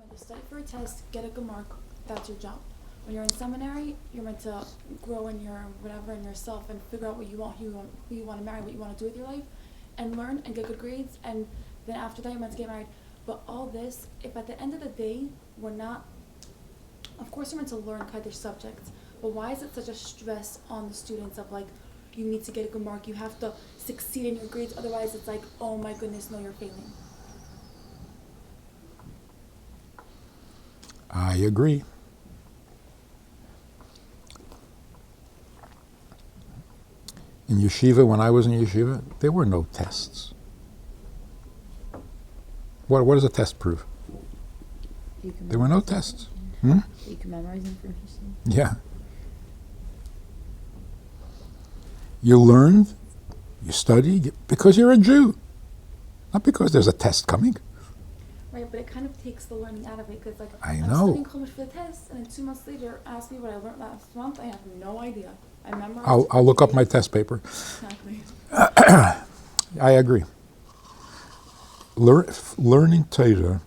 meant to study for a test, get a good mark, that's your job. When you're in seminary, you're meant to grow in your whatever in yourself and figure out what you want, who you want to marry, what you want to do with your life, and learn and get good grades, and then after that you're meant to get married. But all this, if at the end of the day we're not, of course you're meant to learn Kaddish subjects, but why is it such a stress on the students of like, you need to get a good mark, you have to succeed in your grades, otherwise it's like, oh my goodness, no, you're failing. I agree. In yeshiva, when I was in yeshiva, there were no tests. What does a test prove? There were no tests. You can memorize information. Yeah. You learned, you studied, because you're a Jew. Not because there's a test coming. Right, but it kind of takes the learning out of it, because like, I I'm know. studying Chumash for the test, and then 2 months later, ask me what I learned last month, I have no idea. I memorized. I'll look up my test paper. Exactly. I agree. Learning Torah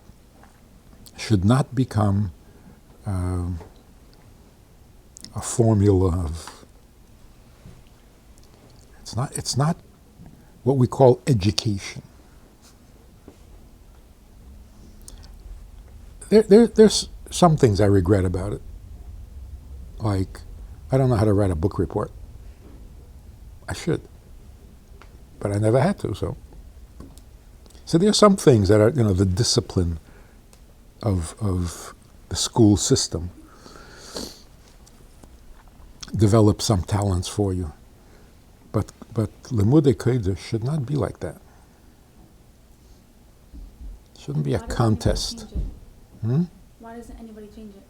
should not become a formula of. It's not what we call education. There's some things I regret about it. Like, I don't know how to write a book report. I should. But I never had to, so. So there are some things that are, the discipline of the school system develops some talents for you. But Limudei Kodesh should not be like that. It shouldn't be a contest. Why doesn't anybody change it?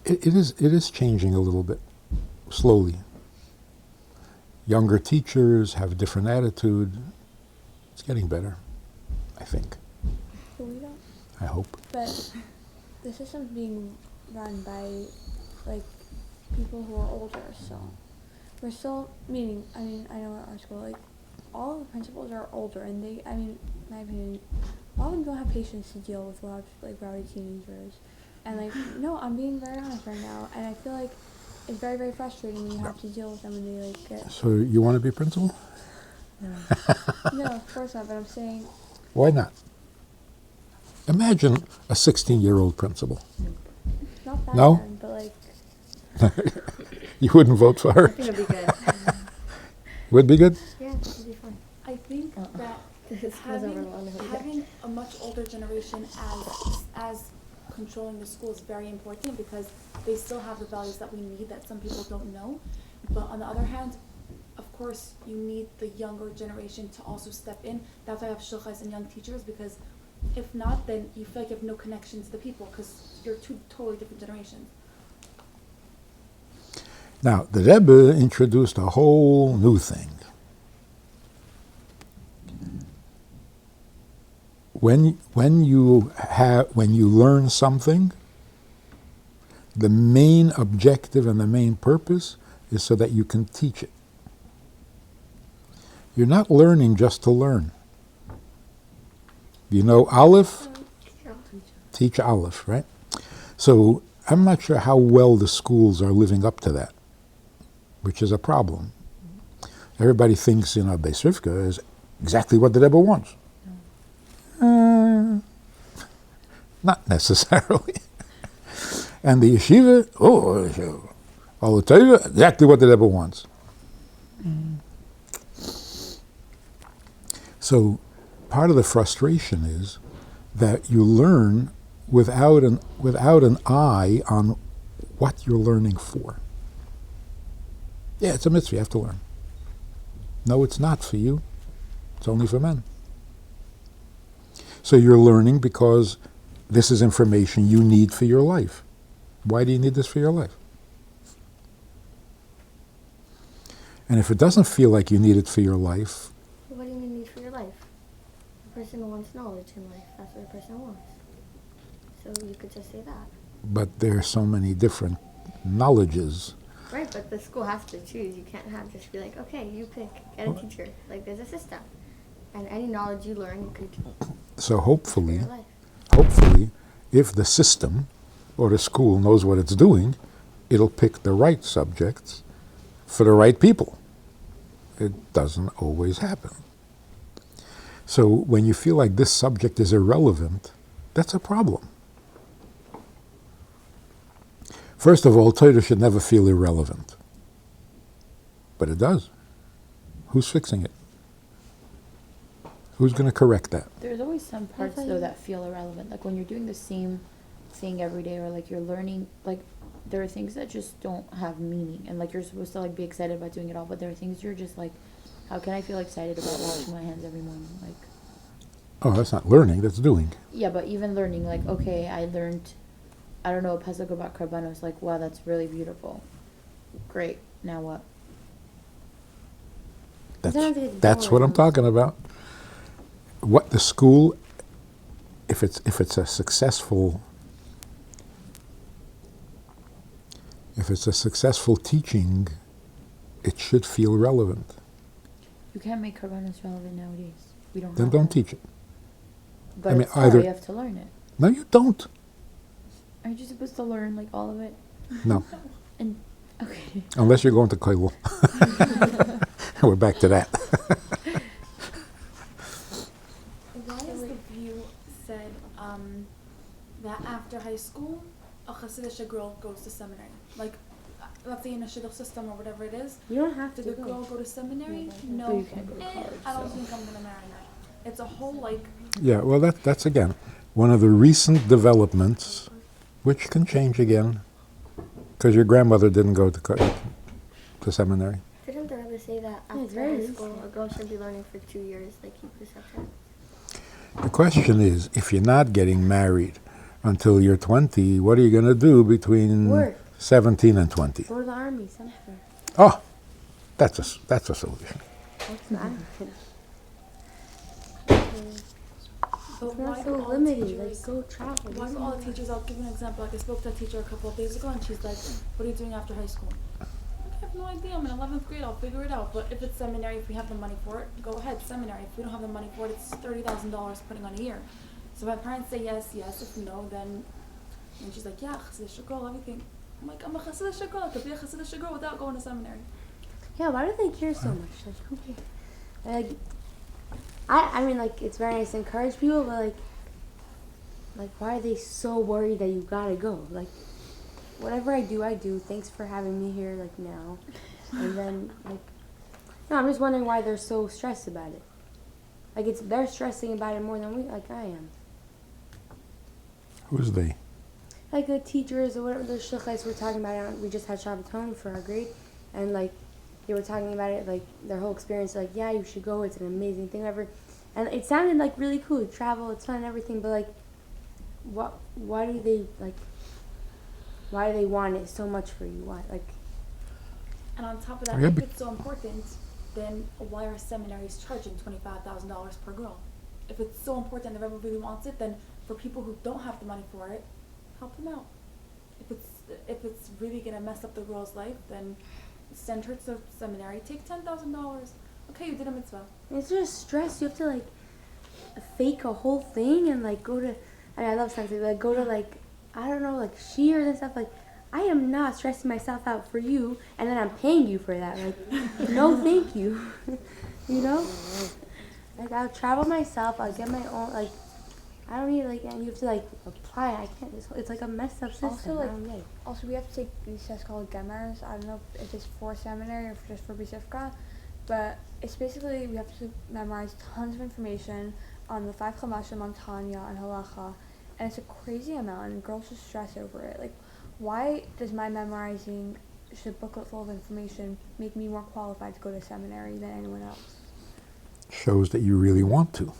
It is changing a little bit, slowly. Younger teachers have a different attitude. It's getting better, I think. But we don't. I hope. But the system's being run by like people who are older, so we're still meaning. I know at our school, like all of the principals are older, and they. My opinion, a lot of them don't have patience to deal with rowdy teenagers. And no, I'm being very honest right now, and I feel like it's very, very frustrating when you have to deal with them when they get. So you want to be principal? No. No, of course not. But I'm saying. Why not? Imagine a 16-year-old principal. Not that No? bad, but You wouldn't vote for her? I think it'd be good. Would be good? Yeah, it'd be fun. I think that having a much older generation as controlling the school is very important, because they still have the values that we need that some people don't know. But on the other hand, of course, you need the younger generation to also step in. That's why I have shulchas and young teachers, because if not, then you feel like you have no connection to the people, because you're two totally different generations. Now, the Rebbe introduced a whole new thing. When you learn something, the main objective and the main purpose is so that you can teach it. You're not learning just to learn. You know Aleph? Teach Aleph, right? So I'm not sure how well the schools are living up to that, which is a problem. Everybody thinks, Beis Rivka is exactly what the Rebbe wants. Not necessarily. And the yeshiva, all the Torah, exactly what the Rebbe wants. So part of the frustration is that you learn without an eye on what you're learning for. Yeah, it's a mitzvah, you have to learn. No, it's not for you. It's only for men. So you're learning because this is information you need for your life. Why do you need this for your life? And if it doesn't feel like you need it for your life... What do you mean need for your life? A person wants knowledge in life. That's what a person wants. So you could just say that. But there are so many different knowledges. Right, but the school has to choose. You can't just be like, okay, you pick, get a teacher. There's a system. And any knowledge you learn, you could So hopefully, for your life. if the system or the school knows what it's doing, it'll pick the right subjects for the right people. It doesn't always happen. So when you feel like this subject is irrelevant, that's a problem. First of all, Torah should never feel irrelevant. But it does. Who's fixing it? Who's going to correct that? There's always some parts though that feel irrelevant. Like when you're doing the same thing every day, or like you're learning, like there are things that just don't have meaning, and like you're supposed to like be excited about doing it all, but there are things you're just like, how can I feel excited about washing my hands every morning? Like, Oh, that's not learning, that's doing. yeah, but even learning, like, okay, I learned, I don't know, a pasuk about karbanos, like, wow, that's really beautiful. Great. Now what? Sometimes it's That's what I'm boring. talking about. What the school, if it's a successful teaching, it should feel relevant. You can't make karbanos relevant nowadays. We don't Then have don't that. teach it. But I mean, it's Torah, either- you have to learn it. No, you don't. Aren't you supposed to learn, like, all of it? No, And, okay. unless you're going to kollel. We're back to that. Why is the view said that after high school, a Hasidic girl goes to seminary? Like, let's say in a shidduch system or whatever it is, You don't have to did the go. girl go to seminary? But No. you can't go to college, I don't so. think I'm gonna marry her. It's a whole like. Yeah, well, that's again one of the recent developments, which can change again, because your grandmother didn't go to seminary. Didn't the Rebbe say that Yeah, it's after very high school, a girl should be learning for 2 years, like he precepted? The question is, if you're not getting married until you're 20, what are you going to do between Work. 17 and 20? Go to the army, something. Oh, that's a solution. What's that? But It's why not do so all the limited. teachers- Like, go travel. Why do all the teachers? I'll give you an example. Like I spoke to a teacher a couple of days ago, and she's like, "What are you doing after high school?" Like, I have no idea. I'm in 11th grade. I'll figure it out. But if it's seminary, if we have the money for it, go ahead. Seminary. If we don't have the money for it, it's $30,000 putting on a year. So my parents say yes, yes. If no, then. And she's like, "Yeah, Hasidic girl, everything." I'm like, "I'm a Hasidic girl. I could be a Hasidic girl without going to seminary." Yeah, why do they care so much? Like, who cares? Like, I mean, like, it's very nice to encourage people, but like, why are they so worried that you gotta go? Like, whatever I do. Thanks for having me here, like, now. And then, like, no, I'm just wondering why they're so stressed about it. Like, they're stressing about it more than I am. Who's they? Like, the teachers or whatever, the shluchais were talking about it. We just had Shabbat for our grade, and, like, they were talking about it, like, their whole experience, like, yeah, you should go, it's an amazing thing, whatever. And it sounded, like, really cool, travel, it's fun and everything, but, like, why do they want it so much for you? Why, like... And on top of that, Yeah, if but- it's so important, then why are seminaries charging $25,000 per girl? If it's so important and everyone really wants it, then for people who don't have the money for it, help them out. If it's really gonna mess up the girl's life, then send her to seminary. Take $10,000. Okay, you did a mitzvah. It's just stress. You have to, like, fake a whole thing and, like, go to... I mean, I love something, like, go to, like, I don't know, like, shears and stuff. Like, I am not stressing myself out for you, and then I'm paying you for that. Like, no thank you. You know? Like, I'll travel myself. I'll get my own, like... I don't need, like, and you have to, like, apply. I can't just... It's, like, a messed up system. Also, like, I don't get it. Also, we have to take these tests called Gemers. I don't know if it's for seminary or just for B'Sifka, but it's basically we have to memorize tons of information on the 5 Chamashim, on Tanya, and Halacha, and it's a crazy amount, and girls just stress over it. Like, why does my memorizing just a booklet full of information make me more qualified to go to seminary than anyone else? Shows that you really want to.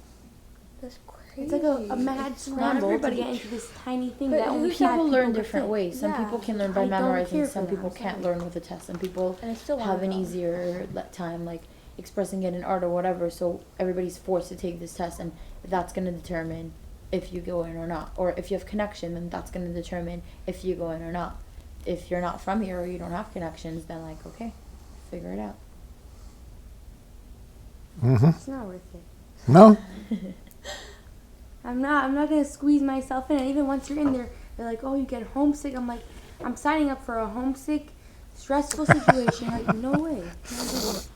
That's crazy. It's like a mad Not scramble to everybody- get into this tiny thing But that only People 5 learn could different fit. ways. Some Yeah. people can learn I by don't memorizing. care for Some that, people I'm can't sorry. learn with a test. Some people And I still have wanna an go. easier time, like expressing it in art or whatever. So everybody's forced to take this test, and that's going to determine if you go in or not. Or if you have connection, then that's going to determine if you go in or not. If you're not from here or you don't have connections, then like, okay, figure it out. Mm-hmm. It's not worth it. No? I'm not gonna squeeze myself in. And even once you're in there, they're like, oh, you get homesick. I'm like, I'm signing up for a homesick, stressful situation. Like, no way. Can't do it.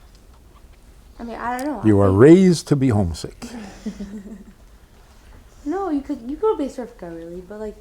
I mean, I don't know. You I are think- raised to be homesick. No, you could go to Beisrivka really, but like,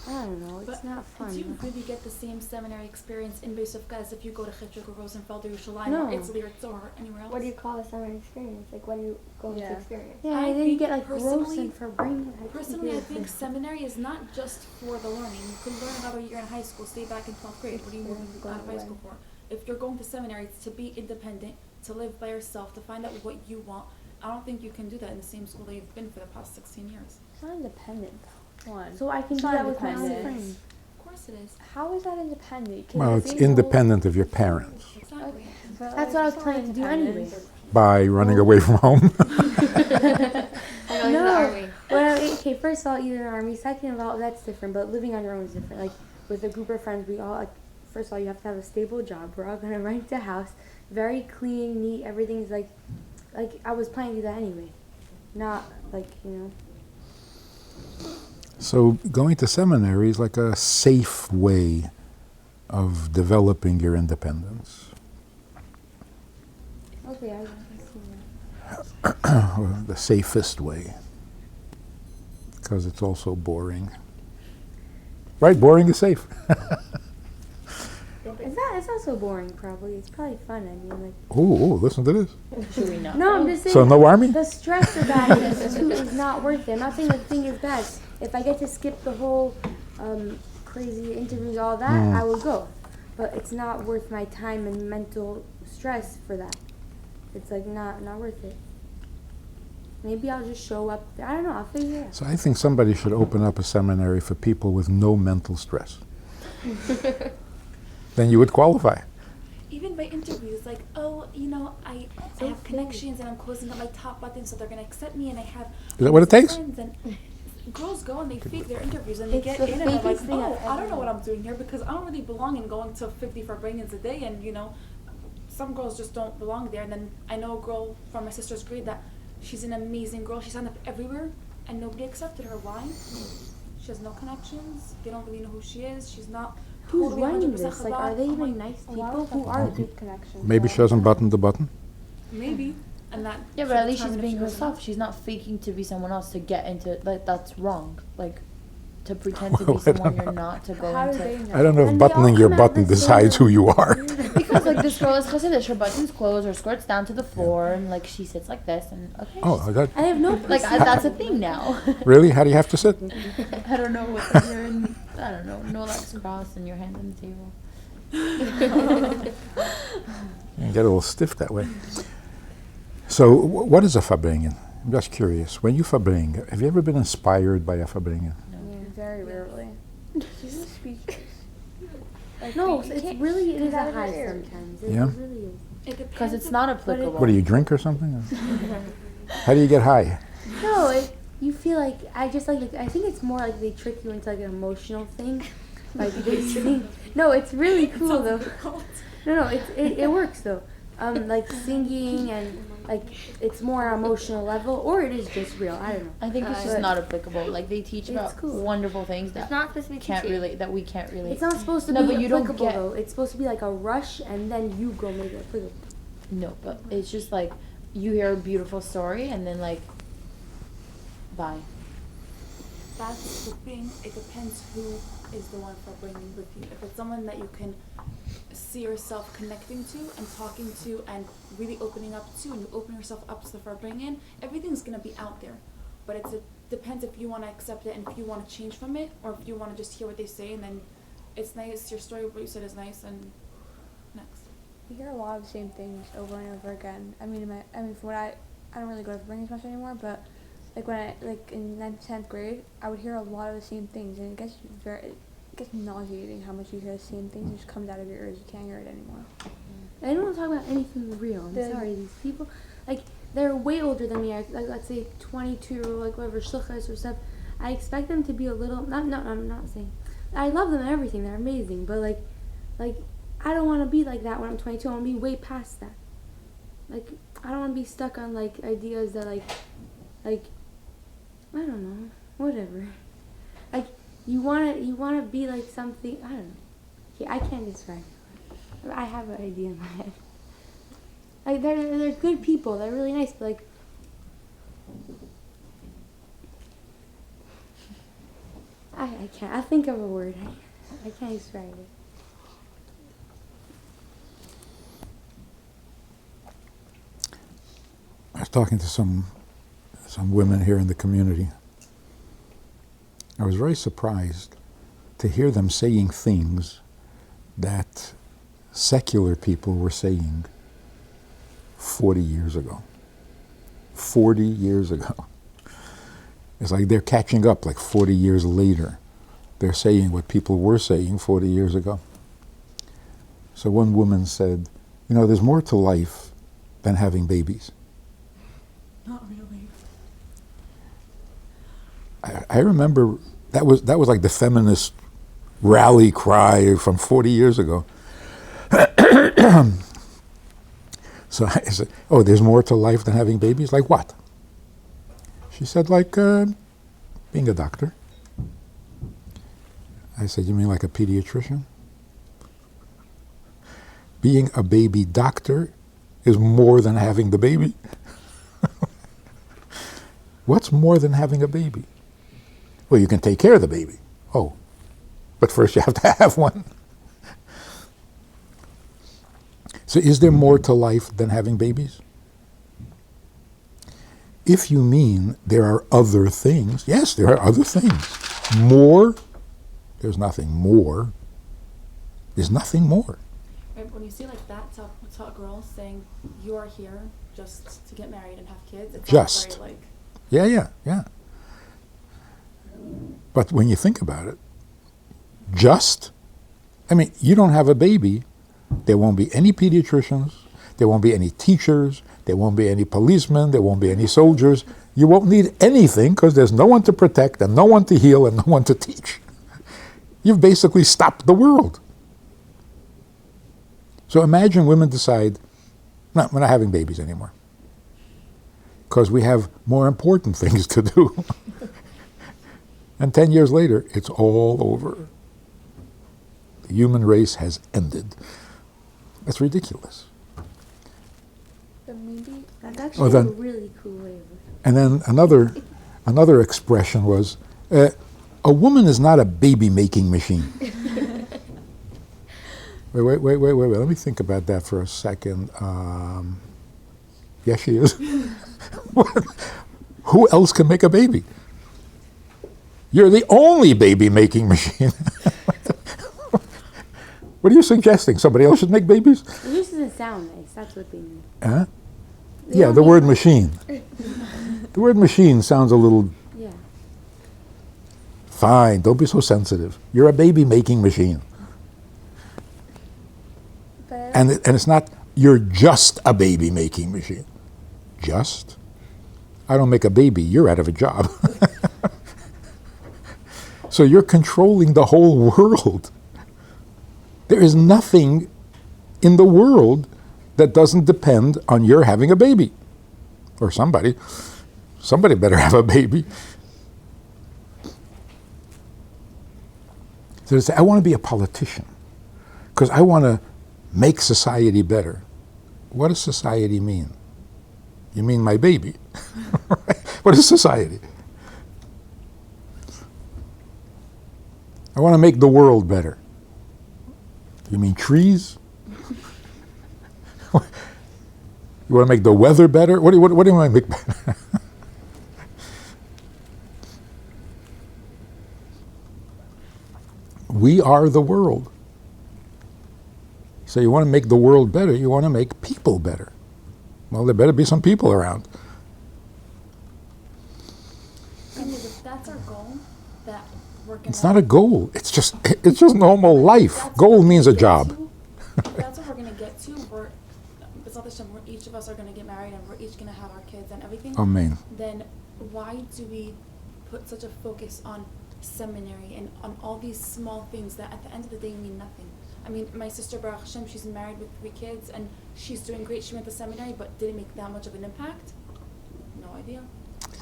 I don't know. It's But not fun. do you really get the same seminary experience in Beisrivka as if you go to Chitruk or Rosenfeld or Yerushalayim No. or Itzliritz or anywhere else? What do you call a summer experience? Like when you go into experience? Yeah, I and then you think get like personally- gross and for brain. Personally, I think seminary is not just for the learning. You can learn another year in high school, stay back in 12th grade. What are you moving out of high school for? If you're going to seminary, it's to be independent, to live by yourself, to find out what you want. I don't think you can do that in the same school that you've been for the past 16 years. It's not independent though. One. So I can It's do not that with my own independent. friends. Of course it is. How is that independent? Can Well, you it's see the whole- independent of your parents Exactly. But, That's like, what I was it's not planning to do independent. anyway. by running away from home. No. Well, okay, first of all, either an army. Second of all, that's different. But living on your own is different. Like with a group of friends, we all like. First of all, you have to have a stable job. We're all gonna rent a house, very clean, neat. Everything's like I was planning to do that anyway. Not like So going to seminary is like a safe way of developing your independence. Okay, I can see that. Or the safest way. Because it's also boring. Right, boring is safe. It's not so boring. Probably it's probably fun. I mean, like. Ooh, listen to this. Should we not? No, I'm just saying. So no army? The stress about it is not worth it. I'm not saying the thing is bad. If I get to skip the whole crazy interviews, all that, I will go. But it's not worth my time and mental stress for that. It's like not worth it. Maybe I'll just show up there. I don't know. I'll figure it out. So I think somebody should open up a seminary for people with no mental stress. Then you would qualify. Even by interviews, like, oh, you know, I have connections and I'm closing up my top button so they're going to accept me and I have Is that what it takes? friends and girls go and they fake their interviews and they It's get the in and they're like, fakest thing oh, I've I don't ever know what heard. I'm doing here because I don't really belong in going to 54 bring-ins a day and, you know, some girls just don't belong there. And then I know a girl from my sister's grade that she's an amazing girl. She signed up everywhere and nobody accepted her. Why? She has no connections. They don't really know who she is. She's not Who's totally running 100% this? Like, Chabad. are they I'm like, even nice A lot people? of Who stuff are is they? good connections. Maybe she hasn't buttoned the button. Maybe. And that Yeah, but should at least she's determine if being she goes or herself. not. She's not faking to be someone else to get into, like, that's wrong. Like, to pretend to be Well, I someone don't you're know. not, to go How do they into. know? I don't know if And they all buttoning your come out button the decides same- who you are. Because, like, this girl is Hasidish, her buttons closed, her skirt's down to the floor, and, like, she sits like this, and, okay. Oh, that, I have no. Like, that's a thing now. really? How do you have to sit? I don't know what you're in, I don't know, no legs crossed and your hand on the table. You get a little stiff that way. So, what is a fabringen? I'm just curious. When you fabring, have you ever been inspired by a fabringen? Very rarely. She's speechless. Like, No, you it's can't- really it is comes out a of her high ear. sometimes. It Yeah? really is. It depends Because it's on- not applicable. What do you drink or something? How do you get high? No, you feel like I just like I think it's more like they trick you into like an emotional thing. Like they sing. No, it's really cool though. No, it works though. Like singing and like it's more emotional level, or it is just real. I don't know. I think it's just But not applicable. Like, they teach it's about cool. wonderful things that It's not supposed to be can't teaching. relate, that we can't relate. It's not supposed to No, be but you don't applicable get- though. It's supposed to be like a rush, and then you go make it applicable. No, but it's just like, you hear a beautiful story, and then, like, bye. That's the thing. It depends who is the one for bringing with you. If it's someone that you can see yourself connecting to and talking to and really opening up to, and you open yourself up to the bringing, everything's gonna be out there. But it depends if you want to accept it and if you want to change from it, or if you want to just hear what they say and then it's nice. Your story, what you said is nice, and next. You hear a lot of the same things over and over again. I mean, from what I don't really go to bring as much anymore, but like when in 9th, 10th grade, I would hear a lot of the same things, and it gets nauseating how much you hear the same things. It just comes out of your ears. You can't hear it anymore. I don't want to talk about anything real. I'm sorry. These people, like, they're way older than me. Like, let's say 22 or like whatever, shluchas or stuff. I expect them to be a little. I'm not saying. I love them and everything. They're amazing. But like, I don't want to be like that when I'm 22. I want to be way past that. Like, I don't want to be stuck on like ideas that like, I don't know, whatever. Like, you wanna be like something, I don't know. Yeah, I can't describe it. I have an idea in my head. Like, they're good people, they're really nice, but like, I can't, I think of a word, I can't describe it. I was talking to some women here in the community. I was very surprised to hear them saying things that secular people were saying 40 years ago. 40 years ago. It's like they're catching up like 40 years later. They're saying what people were saying 40 years ago. So one woman said, you know, there's more to life than having babies. Not really. I remember that was like the feminist rally cry from 40 years ago. So I said, oh, there's more to life than having babies? Like what? She said, like being a doctor. I said, you mean like a pediatrician? Being a baby doctor is more than having the baby. What's more than having a baby? Well, you can take care of the baby. Oh, but first you have to have one. So is there more to life than having babies? If you mean there are other things, yes, there are other things. More, there's nothing more. There's nothing more. Right, when you see like that, tell girls saying you are here just to get married and have kids, it's Just. very like. Yeah. But when you think about it, just, I mean, you don't have a baby, there won't be any pediatricians, there won't be any teachers, there won't be any policemen, there won't be any soldiers. You won't need anything because there's no one to protect and no one to heal and no one to teach. You've basically stopped the world. So imagine women decide, no, we're not having babies anymore because we have more important things to do. And 10 years later, it's all over. The human race has ended. That's ridiculous. But maybe That's actually then- a really cool way of looking. And then another expression was, a woman is not a baby-making machine. Wait. Let me think about that for a second. Yes, she is. Who else can make a baby? You're the only baby-making machine. What are you suggesting? Somebody else should make babies? It just doesn't sound nice, that's what they mean. Huh? They Yeah, don't the mean word like- machine. The word machine sounds a little Yeah. fine. Don't be so sensitive. You're a baby-making machine. but And it's not, you're just a baby-making machine. Just? I don't make a baby, you're out of a job. So you're controlling the whole world. There is nothing in the world that doesn't depend on your having a baby. Or somebody. Somebody better have a baby. So they say, I want to be a politician because I want to make society better. What does society mean? You mean my baby? What is society? I want to make the world better. You mean trees? You want to make the weather better? What do you want to make better? We are the world. So you want to make the world better, you want to make people better. Well, there better be some people around. And if that's our goal, that we're gonna. It's not a goal. It's just normal life. That's Goal what we're means a gonna get job. to. If that's what we're gonna get to. It's not the time where each of us are gonna get married and we're each gonna have our kids and everything. Amen. Then why do we put such a focus on seminary and on all these small things that at the end of the day mean nothing? I mean, my sister Baruch Hashem, she's married with 3 kids and she's doing great. She went to seminary, but did it make that much of an impact? No idea.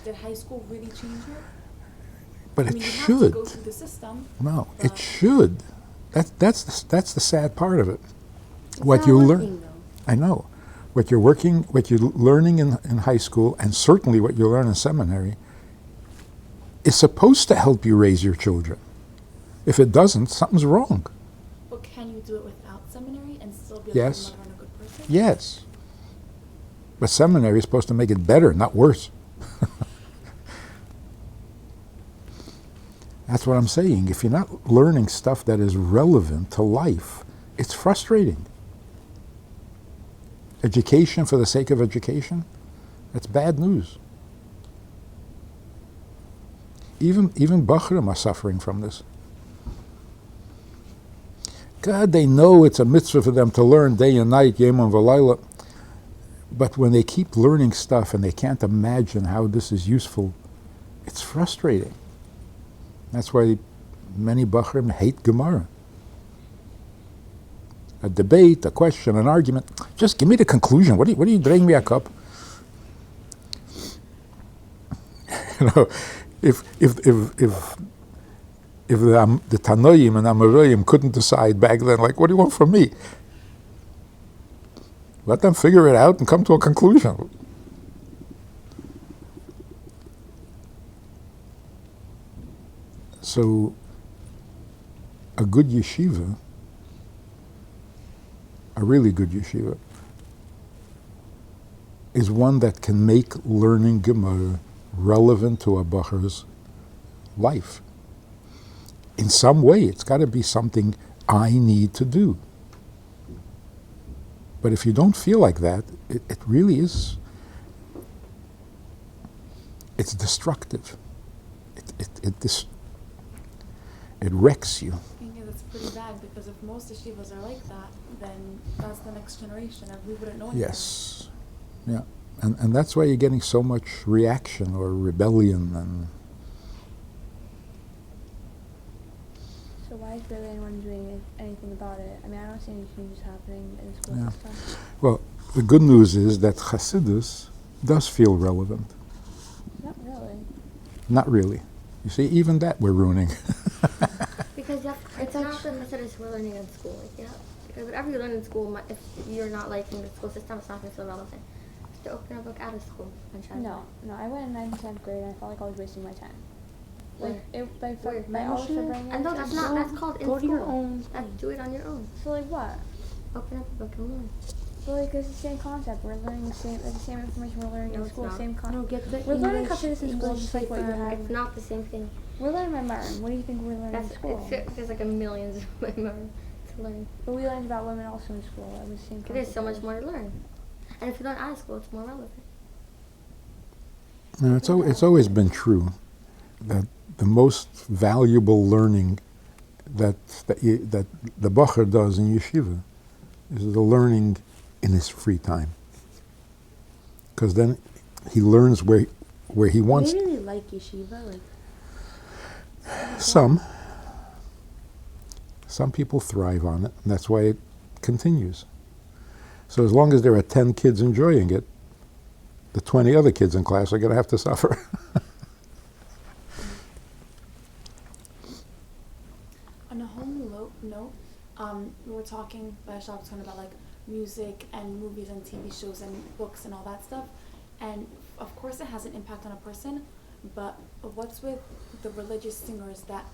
did high school really change it? But I it mean, you have to should. go through the system. No, but- it should. That's the sad part of it. It's What not you learn, working, though. I know, what you're learning in high school, and certainly what you learn in seminary, is supposed to help you raise your children. If it doesn't, something's wrong. But can you do it without seminary and still be a Yes. good mother and a good person? Yes. But seminary is supposed to make it better, not worse. That's what I'm saying. If you're not learning stuff that is relevant to life, it's frustrating. Education for the sake of education, that's bad news. Even Bachrim are suffering from this. God, they know it's a mitzvah for them to learn day and night, Yom V'Layla. But when they keep learning stuff and they can't imagine how this is useful, it's frustrating. That's why many Bachrim hate Gemara. A debate, a question, an argument. Just give me the conclusion. What are you dragging me a cup? You know, if the Tanoim and Amoraim couldn't decide back then, like, what do you want from me? Let them figure it out and come to a conclusion. So, a good yeshiva, a really good yeshiva, is one that can make learning Gemara relevant to a bacher's life. In some way, it's got to be something I need to do. But if you don't feel like that, it really is, it's destructive. It wrecks you. I think that's pretty bad, because if most yeshivas are like that, then that's the next generation, and we wouldn't know anything. Yes. Yeah. And that's why you're getting so much reaction or rebellion. And So why is barely anyone doing anything about it? I mean, I don't see any changes happening in the school Yeah. system. well, the good news is that Chassidus does feel relevant. Not really. Not really. You see, even that we're ruining. Because it's not the methods we're learning in school. Like, yeah, because whatever you learn in school, if you're not liking the school system, it's not going to feel relevant. You have to open a book out of school and try to No, I went in 9th and 10th grade and I felt like I was wasting my time. Where? My older sibling. And no, that's not. That's called in Go to school. your own Do it on your own. So like what? Open up a book and learn. But like it's the same concept. We're learning the same information we're learning No, in it's school. not. Same No, concept. get the We're learning English, Chassidus in school English just like what you paper. have. It's not the same thing. We're learning my Marin. What do you think we're learning That's in school? there's like a millions of memory to learn. But we learned about women also in school. It was the same concept. There's so much more to learn. And if you learn out of school, it's more relevant. No, it's always been true that the most valuable learning that the Bacher does in yeshiva is the learning in his free time. Because then he learns where he wants. Do you really like yeshiva? Like, Some people thrive on it, and that's why it continues. So as long as there are 10 kids enjoying it, the 20 other kids in class are going to have to suffer. On a whole note, we were talking, Bash was talking about like music and movies and TV shows and books and all that stuff. And of course it has an impact on a person, but what's with the religious singers that,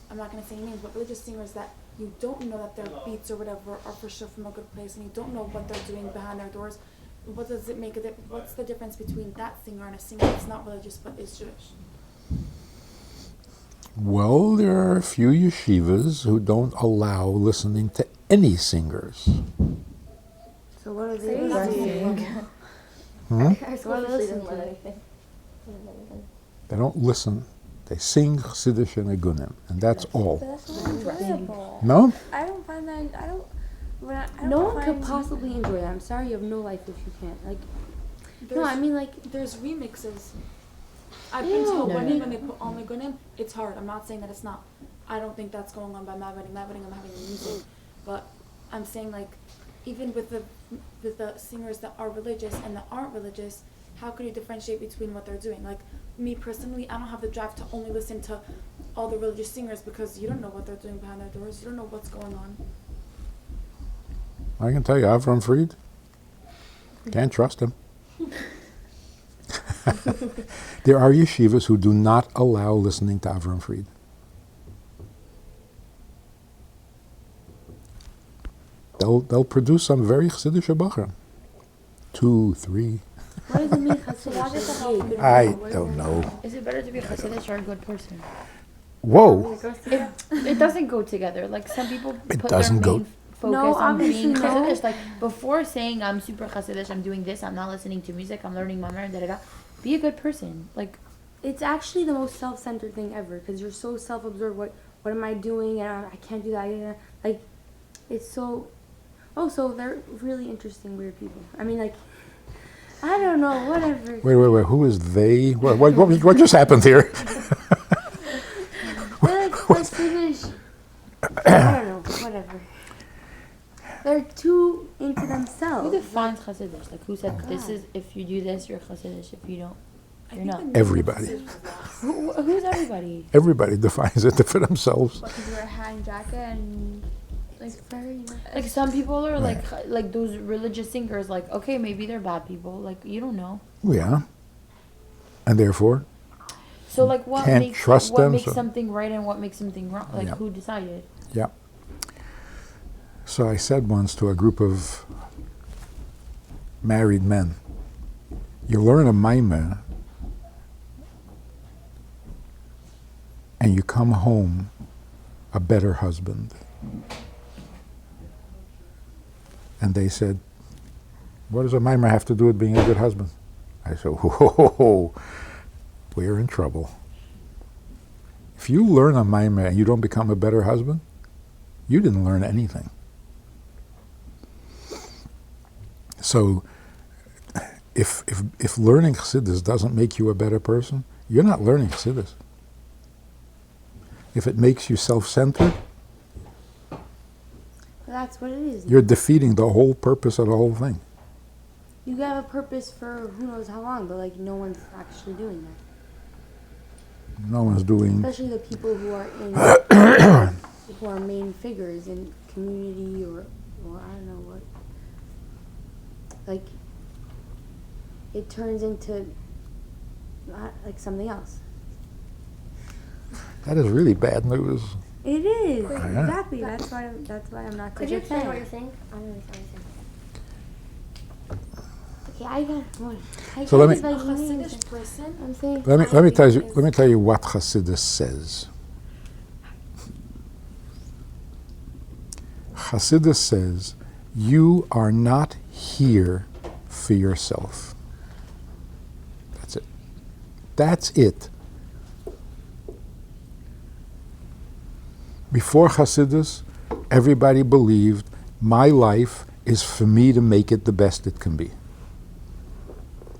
I'm not going to say names, but religious singers that you don't know that their beats or whatever are for sure from a good place, and you don't know what they're doing behind their doors. What does it make what's the difference between that singer and a singer that's not religious but is Jewish? Well, there are a few yeshivas who don't allow listening to any singers. so what are Crazy. they listening? Hmm? Our school Well, usually listen doesn't to let it. anything. They don't listen. They sing Chassidish and Egunim, and that's But all. that's not enjoyable. No? I don't find that. I don't. No one could find- possibly enjoy that. I'm sorry, you have no life if you can't. Like, no, There's- I mean like, There's remixes. I've been told Ew. when they put on Legunim, it's hard. I'm not saying that it's not. I don't think that's going on by my wedding. My wedding, I'm having the music, but I'm saying like, even with the singers that are religious and that aren't religious, how can you differentiate between what they're doing? Like me personally, I don't have the drive to only listen to all the religious singers because you don't know what they're doing behind their doors. You don't know what's going on. I can tell you, Avram Fried, can't trust him. There are yeshivas who do not allow listening to Avram Fried. They'll produce some very chassidish bacher. 2, 3. What does it mean, Hasidic? I don't know. Is it better to be Hasidic or a good person? Whoa. It doesn't go together. Like some people It put doesn't their go- main focus No, on being obviously no. Hasidic. Like before saying I'm super Hasidic, I'm doing this, I'm not listening to music, I'm learning Mamer, da da da. Be a good person. Like It's actually the most self-centered thing ever because you're so self-absorbed. What am I doing? And I can't do that. Like, it's so. Oh, so they're really interesting, weird people. I mean, like, I don't know, whatever. Wait. Who is they? What just happened here? They're like Swedish. I don't know, whatever. They're too into who themselves. defines Hasidic? Like who said this is if you do this you're Hasidic, if you don't you're not. Everybody. Who's everybody? Everybody defines it for themselves. Like if you wear a hat and jacket and like Very. Like some people are like those religious singers. Like okay, maybe they're bad people. Like you don't know. Yeah. And therefore, So like what Can't makes trust what them, makes so- something right and what makes something wrong? Like Yeah. who decided? yeah. So I said once to a group of married men, you learn a maimah and you come home a better husband. And they said, what does a maimah have to do with being a good husband? I said, whoa, we're in trouble. If you learn a maimah and you don't become a better husband, you didn't learn anything. So, if learning Chassidus doesn't make you a better person, you're not learning Chassidus. If it makes you self-centered, That's what it is. you're defeating the whole purpose of the whole thing. You have a purpose for who knows how long, but like no one's actually doing that. No one's doing. Especially the people who are in, who are main figures in community or I don't know what. Like, it turns into like something else. That is really bad news. It is Yeah. exactly. That's why I'm not. Could such you a explain fan. what you're saying? I don't understand what you're saying. Okay, I got one. So let me- A Hasidic person. I'm saying. Let me tell you what Chassidus says. Chassidus says, you are not here for yourself. That's it. That's it. Before Chassidus, everybody believed my life is for me to make it the best it can be.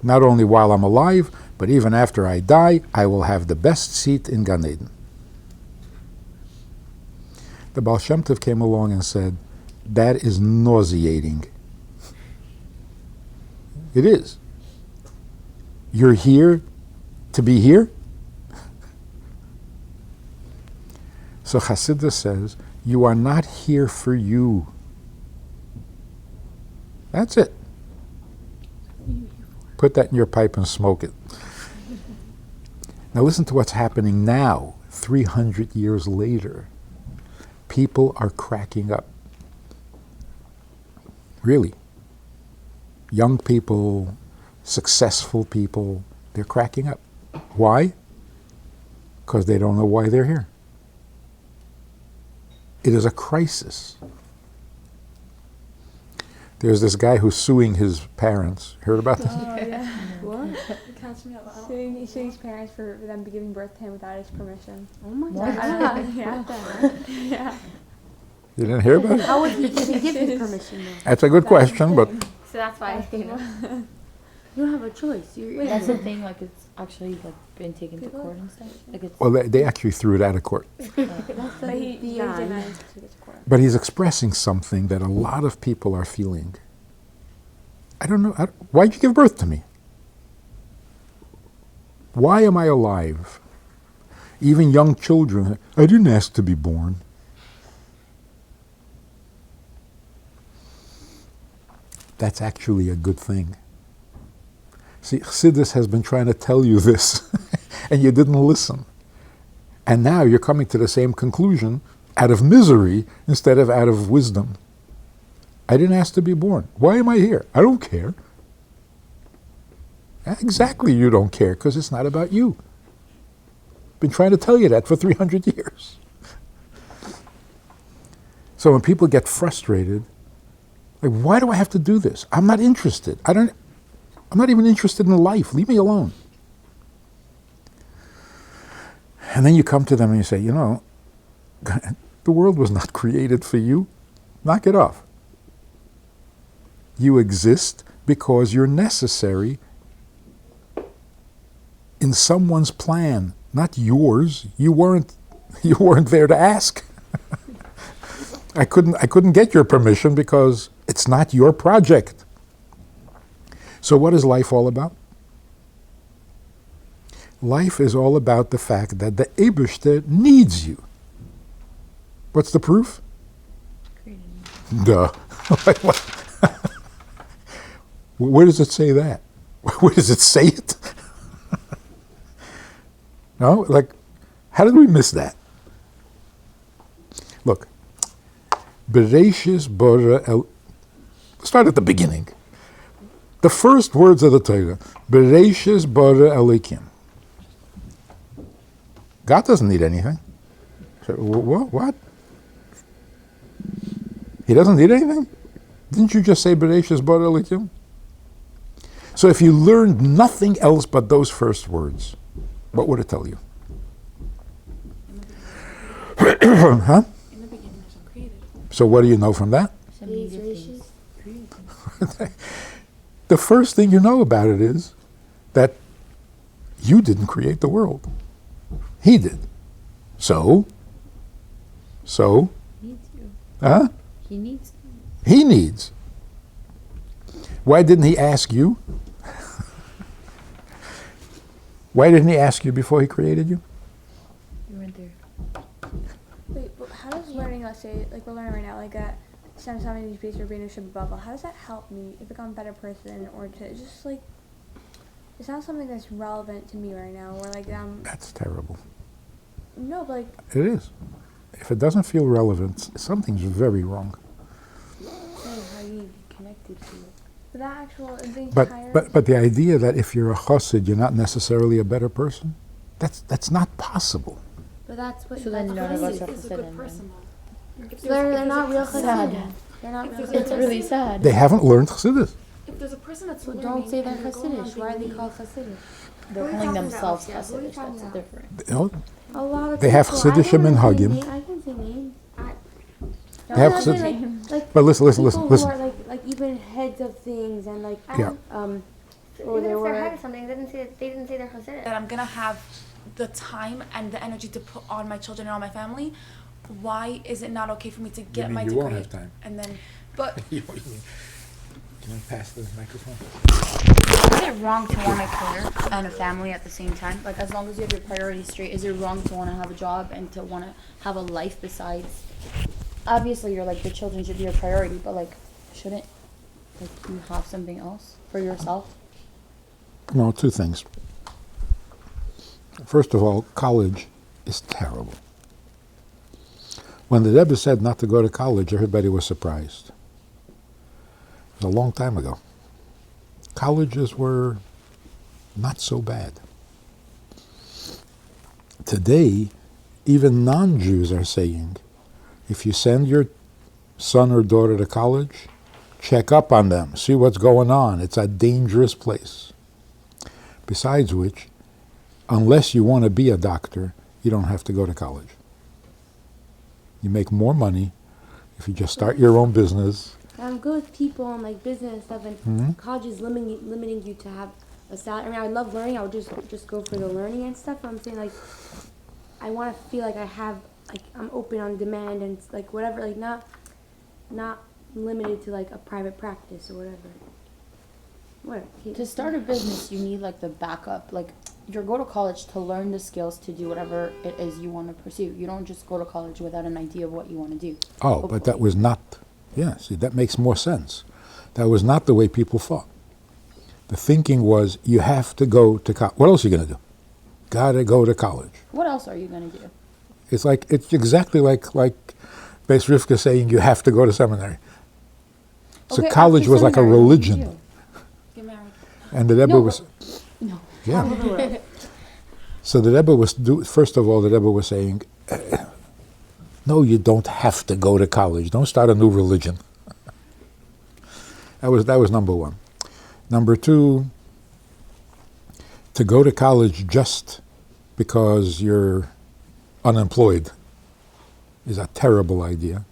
Not only while I'm alive, but even after I die, I will have the best seat in Gan Eden. The Baal Shem Tov came along and said, that is nauseating. It is. You're here to be here? So Chassidus says, you are not here for you. That's it. Put that in your pipe and smoke it. Now listen to what's happening now, 300 years later. People are cracking up. Really. Young people, successful people, they're cracking up. Why? Because they don't know why they're here. It is a crisis. There's this guy who's suing his parents. Heard about this? oh yeah, What? Catch me up. suing his parents for them giving birth to him without his permission. Oh my What? god. Yeah. Yeah. You didn't hear about it? How would he even give his permission though? That's a good question, but So that's why, you know. You don't have a choice. You're That's the thing. Like it's actually like been taken to court and stuff. Like it's well, they actually threw it out of court. But he beyond. denies to get to court. But he's expressing something that a lot of people are feeling. I don't know. Why'd you give birth to me? Why am I alive? Even young children, I didn't ask to be born. That's actually a good thing. See, Chassidus has been trying to tell you this, and you didn't listen. And now you're coming to the same conclusion out of misery instead of out of wisdom. I didn't ask to be born. Why am I here? I don't care. Exactly, you don't care, because it's not about you. Been trying to tell you that for 300 years. So when people get frustrated, like, why do I have to do this? I'm not interested. I'm not even interested in life. Leave me alone. And then you come to them and you say, you know, the world was not created for you. Knock it off. You exist because you're necessary in someone's plan, not yours. You weren't there to ask. I couldn't get your permission because it's not your project. So what is life all about? Life is all about the fact that the Eibishter needs you. What's the proof? Duh. Where does it say that? Where does it say it? No? Like, how did we miss that? Look. Bereshis bara el... Start at the beginning. The first words of the Torah. Bereshis bara Elikim. God doesn't need anything. So, what? He doesn't need anything? Didn't you just say Bereshis bara Elikim? So if you learned nothing else but those first words, what would it tell you? Huh? In the beginning, there's some created. So what do you know from that? The first thing you know about it is that you didn't create the world. He did. So? Needs you. Huh? He needs you. He needs. Why didn't he ask you? Why didn't he ask you before he created you? You weren't there. Wait, but how does learning, let's say, like we're learning right now, like at something based or being a Chabad, how does that help me to become a better person or to just like, it's not something that's relevant to me right now or like That's terrible. no, but like. It is. If it doesn't feel relevant, something's very wrong. How you connected to it. But that actual being But tired. but the idea that if you're a chassid, you're not necessarily a better person, that's not possible. But that's what. So then that's none what of us it are is. Is a good Chassidim, person, though. If So they're not real person- Chassidim. They're not real It's It's Chassidim. really sad. They haven't learned chassidus. If there's a person that's So learning, don't say they're and they're going on Chassidish. Why are they being called Chassidish? They're Who are you calling talking themselves about? Yeah, who are you Hasidish. talking That's about? different. You know, A lot of They have people. Chassidushim and Hagim. I can say names. They have No, Chassid- like But listen. people who Listen. are like even heads of things and like Yeah. or Even they if were they're having something, they didn't say they're Hasidic. that I'm gonna have the time and the energy to put on my children and on my family. Why is it not okay for me to get mean my you degree? won't have time? And then, but Can you pass the microphone? Is it wrong to want a career and a family at the same time? Like, as long as you have your priorities straight, is it wrong to want to have a job and to want to have a life besides? Obviously, you're like, the children should be your priority, but like, shouldn't like you have something else for yourself? No, two things. First of all, college is terrible. When the Rebbe said not to go to college, everybody was surprised. It was a long time ago. Colleges were not so bad. Today, even non-Jews are saying, if you send your son or daughter to college, check up on them, see what's going on. It's a dangerous place. Besides which, unless you want to be a doctor, you don't have to go to college. You make more money if you just start your own business. I'm good with people and like business and stuff, and college is limiting you to have a salary. I mean, I love learning. I would just go for the learning and stuff. But I'm saying like, I want to feel like I have like I'm open on demand and like whatever, like not limited to like a private practice or whatever. What? To start a business, you need like the backup. Like, you go to college to learn the skills to do whatever it is you want to pursue. You don't just go to college without an idea of what you want to do. Oh, but that was not, yeah, see, that makes more sense. That was not the way people thought. The thinking was, you have to go to college. What else are you going to do? Got to go to college. What else are you going to do? It's exactly like Beis Rivka saying you have to go to seminary. So Okay, college after was like a seminary, what do you religion. do? Get married. And the Rebbe No, was, No. yeah. So the Rebbe was, first of all, the Rebbe was saying, no, you don't have to go to college. Don't start a new religion. That was number one. Number two, to go to college just because you're unemployed is a terrible idea.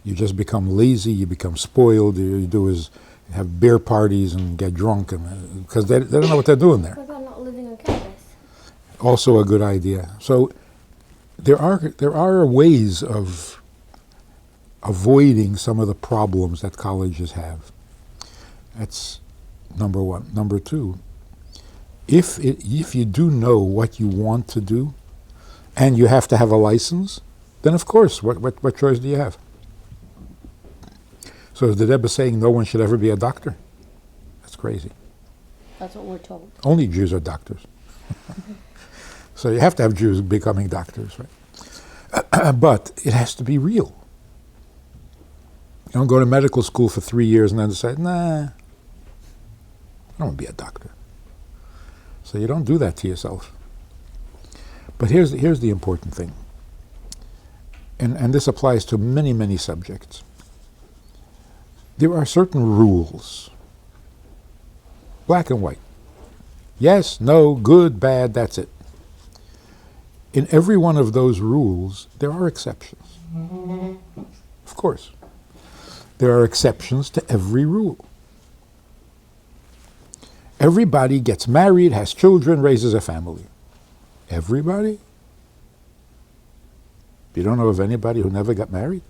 You just become lazy, you become spoiled, you do is have beer parties and get drunk, and because they don't know what they're doing there. What about not living on campus? Also a good idea. So there are ways of avoiding some of the problems that colleges have. That's number one. Number two, if you do know what you want to do, and you have to have a license, then of course, what choice do you have? So is the Rebbe saying no one should ever be a doctor? That's crazy. That's what we're told. Only Jews are doctors. So you have to have Jews becoming doctors, right? But it has to be real. You don't go to medical school for 3 years and then decide, nah, I don't want to be a doctor. So you don't do that to yourself. But here's the important thing. And this applies to many, many subjects. There are certain rules. Black and white. Yes, no, good, bad, that's it. In every one of those rules, there are exceptions. Of course. There are exceptions to every rule. Everybody gets married, has children, raises a family. Everybody? You don't know of anybody who never got married?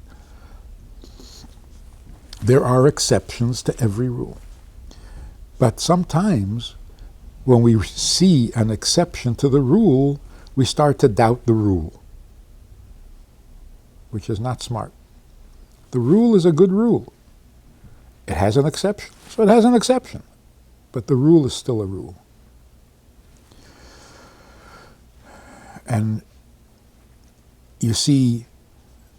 There are exceptions to every rule. But sometimes, when we see an exception to the rule, we start to doubt the rule, which is not smart. The rule is a good rule. It has an exception, so it has an exception. But the rule is still a rule. And you see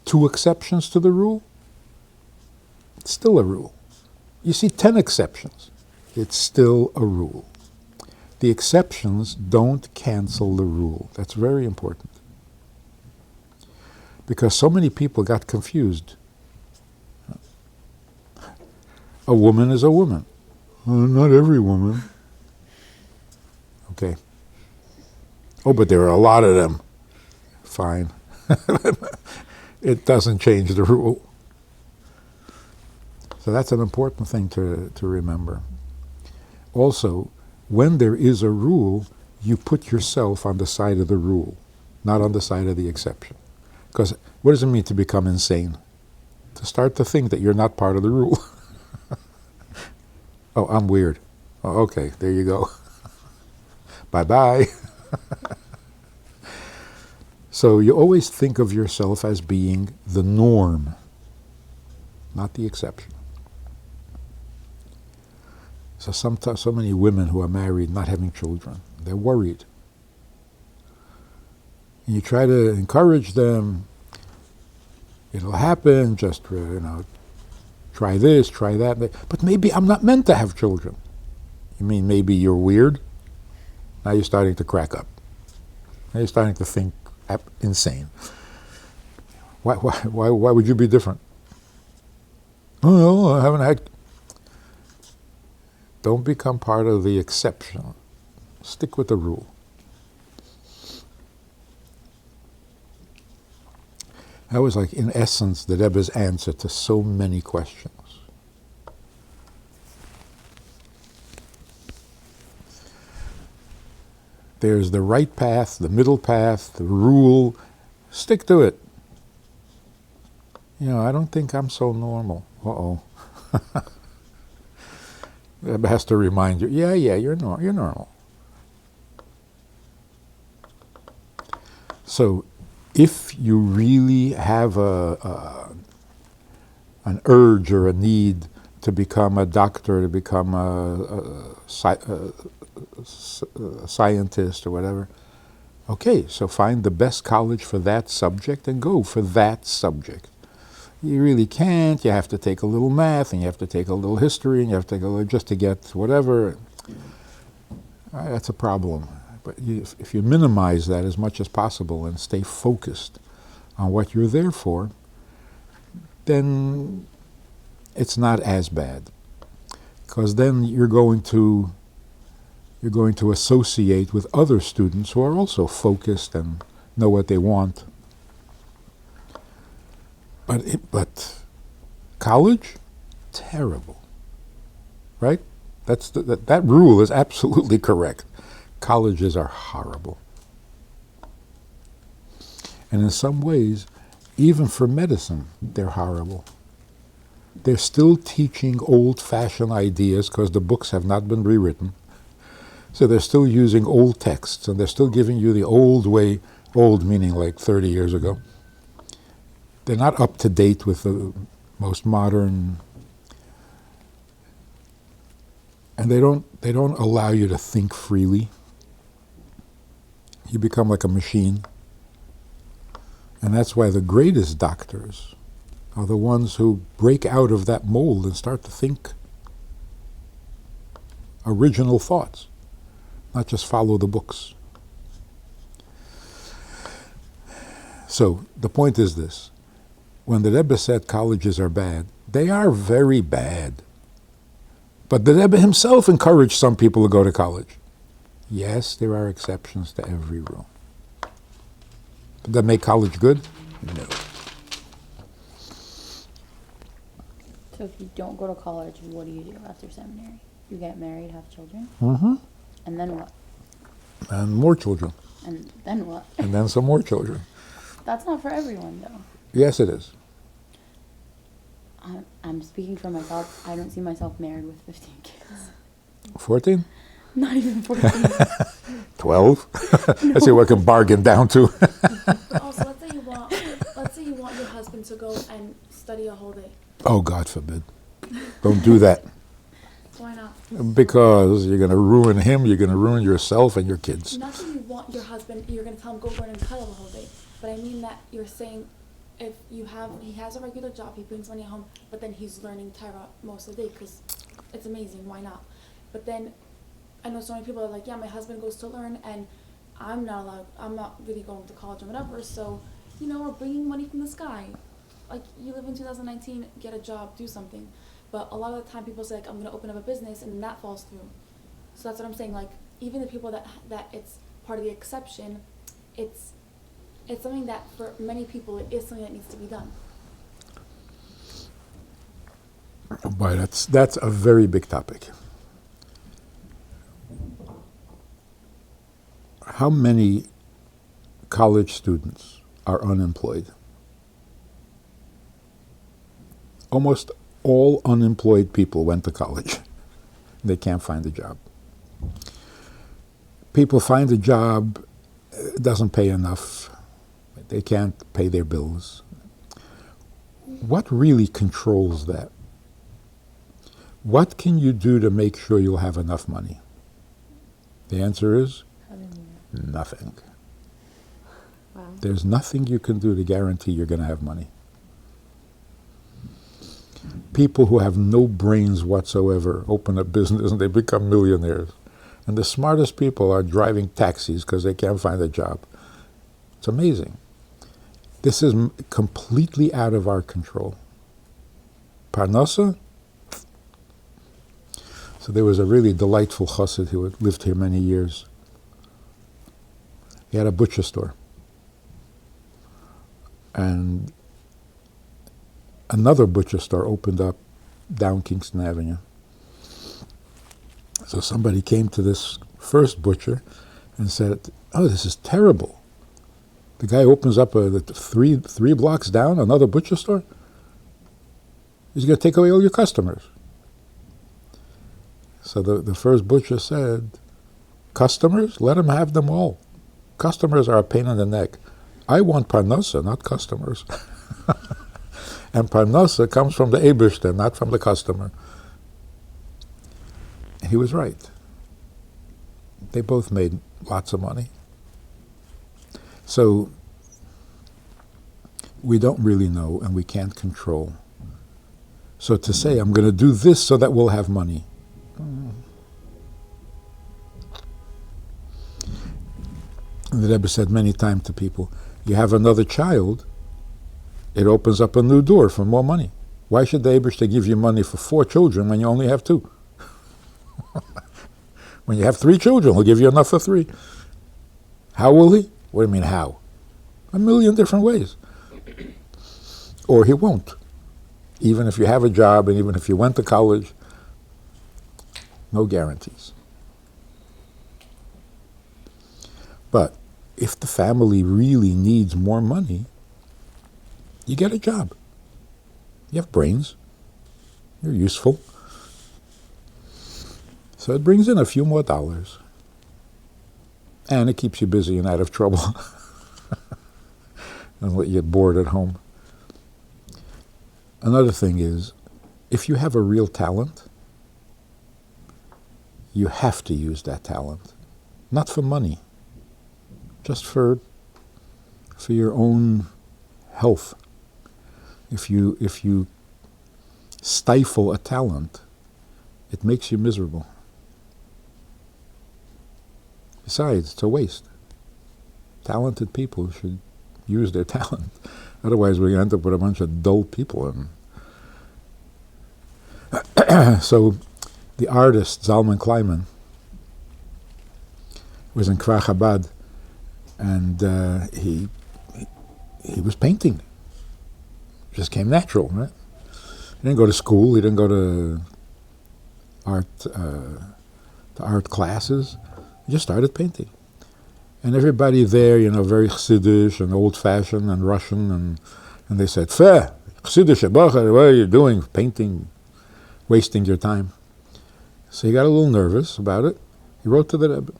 2 exceptions to the rule, it's still a rule. You see 10 exceptions, it's still a rule. The exceptions don't cancel the rule. That's very important. Because so many people got confused. A woman is a woman. Not every woman. Okay. Oh, but there are a lot of them. Fine. It doesn't change the rule. So that's an important thing to remember. Also, when there is a rule, you put yourself on the side of the rule, not on the side of the exception. Because what does it mean to become insane? To start to think that you're not part of the rule. Oh, I'm weird. Oh, okay, there you go. Bye-bye. So you always think of yourself as being the norm, not the exception. So sometimes, so many women who are married, not having children, they're worried. And you try to encourage them. It'll happen. Just try this, try that. But maybe I'm not meant to have children. You mean maybe you're weird? Now you're starting to crack up. Now you're starting to think insane. Why would you be different? Oh, no, I haven't had. Don't become part of the exception. Stick with the rule. That was like, in essence, the Rebbe's answer to so many questions. There's the right path, the middle path, the rule. Stick to it. I don't think I'm so normal. Uh-oh. It has to remind you, yeah, you're normal. So if you really have an urge or a need to become a doctor, to become a scientist or whatever, okay, so find the best college for that subject and go for that subject. You really can't. You have to take a little math, and you have to take a little history, and you have to take a little just to get whatever. That's a problem. But if you minimize that as much as possible and stay focused on what you're there for, then it's not as bad. Because then you're going to associate with other students who are also focused and know what they want. But college, terrible, right? That rule is absolutely correct. Colleges are horrible. And in some ways, even for medicine, they're horrible. They're still teaching old-fashioned ideas because the books have not been rewritten. So they're still using old texts, and they're still giving you the old way, old meaning like 30 years ago. They're not up to date with the most modern, and they don't allow you to think freely. You become like a machine. And that's why the greatest doctors are the ones who break out of that mold and start to think original thoughts, not just follow the books. So the point is this. When the Rebbe said colleges are bad, they are very bad. But the Rebbe himself encouraged some people to go to college. Yes, there are exceptions to every rule. Did that make college good? No. So if you don't go to college, what do you do after seminary? You get married, have children? Mm-hmm. And then what? And more children. And then what? And then some more children. That's not for everyone, though. Yes, it is. I'm speaking for myself. I don't see myself married with 15 kids. 14? Not even 14. 12? Let's see what I can bargain down to. Also, let's say you want your husband to go and study a whole day. Oh, God forbid. Don't do that. Why not? Because you're going to ruin him, you're going to ruin yourself and your kids. Not that you want your husband, you're going to tell him go learn Untitled the whole day. But I mean that you're saying if he has a regular job, he brings money home, but then he's learning Torah most of the day because it's amazing. Why not? But then I know so many people are like, yeah, my husband goes to learn and I'm not really going to college or whatever. So, we're bringing money from the sky. Like, you live in 2019, get a job, do something. But a lot of the time people say, like, I'm going to open up a business, and then that falls through. So that's what I'm saying. Like, even the people that it's part of the exception, it's something that for many people it is something that needs to be done. Boy, that's a very big topic. How many college students are unemployed? Almost all unemployed people went to college. They can't find a job. People find a job, it doesn't pay enough. They can't pay their bills. What really controls that? What can you do to make sure you'll have enough money? The answer is nothing. Wow. There's nothing you can do to guarantee you're going to have money. People who have no brains whatsoever open a business and they become millionaires. And the smartest people are driving taxis because they can't find a job. It's amazing. This is completely out of our control. Parnasa? So there was a really delightful chassid who had lived here many years. He had a butcher store. And another butcher store opened up down Kingston Avenue. So somebody came to this first butcher and said, "Oh, this is terrible. The guy opens up three blocks down, another butcher store. He's going to take away all your customers." So the first butcher said, "Customers? Let him have them all. Customers are a pain in the neck. I want parnasa, not customers. And parnasa comes from the Eibishter, not from the customer. And he was right. They both made lots of money. So we don't really know and we can't control. So to say, I'm going to do this so that we'll have money. The Rebbe said many times to people, you have another child, it opens up a new door for more money. Why should the Eibishter give you money for 4 children when you only have 2? When you have 3 children, he'll give you enough for 3. How will he? What do you mean how? A million different ways. Or he won't. Even if you have a job and even if you went to college, no guarantees. But if the family really needs more money, you get a job. You have brains. You're useful. So it brings in a few more dollars. And it keeps you busy and out of trouble. And let you get bored at home. Another thing is, if you have a real talent, you have to use that talent. Not for money. Just for your own health. If you stifle a talent, it makes you miserable. Besides, it's a waste. Talented people should use their talent. Otherwise, we're going to end up with a bunch of dull people. So, the artist Zalman Kleiman was in Chabad, and he was painting. It just came natural, right? He didn't go to school. He didn't go to art classes. He just started painting. And everybody there, very Chassidish and old-fashioned and Russian, and they said, "Fair, Chassidish, what are you doing? Painting, wasting your time." So he got a little nervous about it. He wrote to the Rebbe.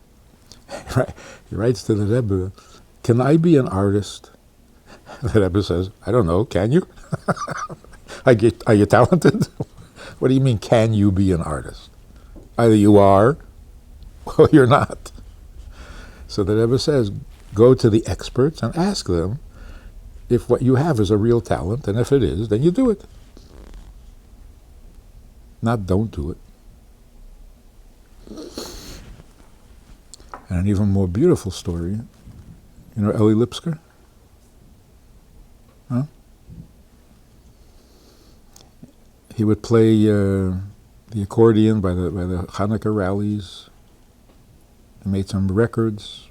He writes to the Rebbe, "Can I be an artist?" The Rebbe says, "I don't know, can you? Are you talented?" What do you mean, can you be an artist? Either you are, or you're not. So the Rebbe says, go to the experts and ask them if what you have is a real talent, and if it is, then you do it. Not don't do it. And an even more beautiful story, Eli Lipsker? Huh? He would play the accordion by the Hanukkah rallies. He made some records.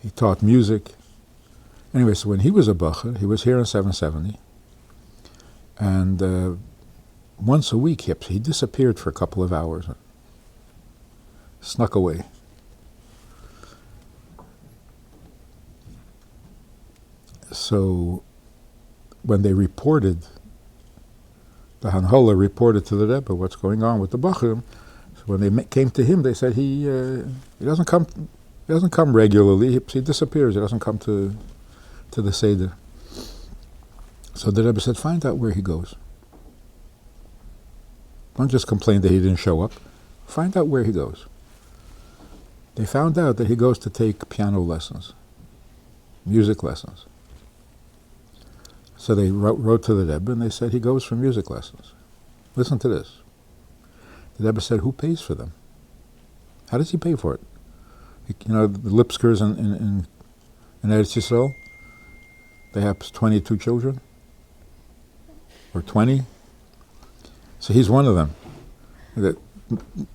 He taught music. Anyway, so when he was a bacher, he was here in 770. And once a week, he disappeared for a couple of hours. Snuck away. So when they reported, the Hanhola reported to the Rebbe what's going on with the bacherim. So when they came to him, they said he doesn't come. He doesn't come regularly. He disappears. He doesn't come to the Seder. So the Rebbe said, find out where he goes. Don't just complain that he didn't show up. Find out where he goes. They found out that he goes to take piano lessons, music lessons. So they wrote to the Rebbe and they said he goes for music lessons. Listen to this. The Rebbe said, who pays for them? How does he pay for it? The Lipskers in Eretz Yisrael, they have 22 children, or 20. So he's one of them.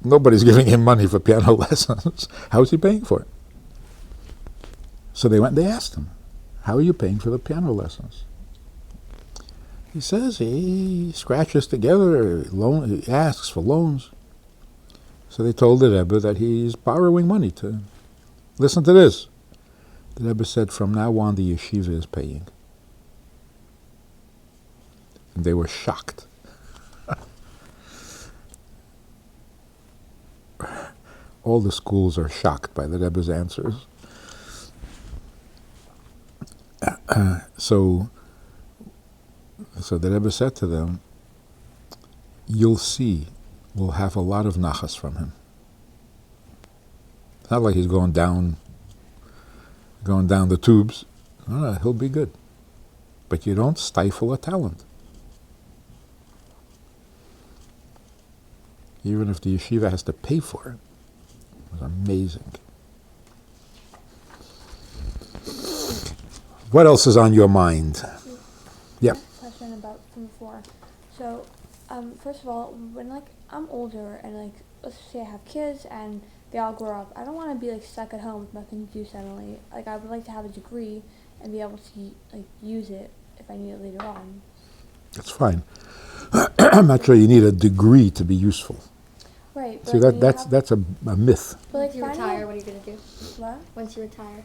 Nobody's giving him money for piano lessons. How is he paying for it? So they went and they asked him, how are you paying for the piano lessons? He says he scratches together, he asks for loans. So they told the Rebbe that he's borrowing money to... Listen to this. The Rebbe said, from now on the yeshiva is paying. And they were shocked. All the schools are shocked by the Rebbe's answers. So the Rebbe said to them, you'll see, we'll have a lot of nachas from him. It's not like he's going down the tubes. No, he'll be good. But you don't stifle a talent. Even if the yeshiva has to pay for it. It was amazing. What else is on your mind? Yeah. Question about from before. So, first of all, when like I'm older and like let's say I have kids and they all grow up, I don't want to be like stuck at home with nothing to do suddenly. Like I would like to have a degree and be able to like use it if I need it later on. That's fine. I'm not sure you need a degree to be useful. Right. But See, like, that's a myth. But like Once you retire, what are you gonna do? What? Once you retire,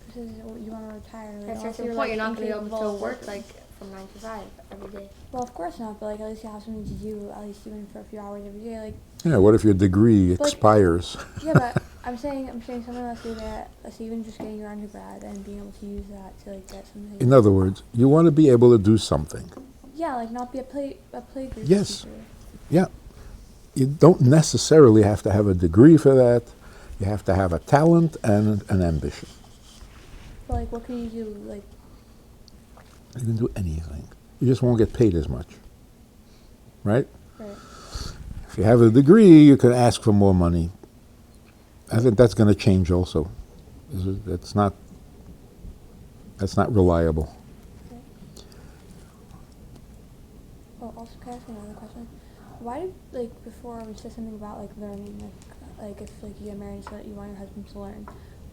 This is you want to retire. Like, that's unless your you're, point. like, You're not gonna be able incapable to of work working. like from 9 to 5 every day. Well, of course not. But like at least you have something to do. At least even for a few hours every day. Like Yeah, what if your degree But, like, expires? yeah, but I'm saying something. Let's say even just getting your undergrad and being able to use that to like get something. In other words, you want to be able to do something. Yeah, like not be a playgroup Yes. teacher. Yeah. You don't necessarily have to have a degree for that. You have to have a talent and an ambition. But like, what can you do? Like, You can do anything. You just won't get paid as much. Right? right. If you have a degree, you can ask for more money. I think that's going to change also. That's not reliable. Oh, also, can I ask another question? Why did like before we said something about like learning, like if like you get married, so that you want your husband to learn?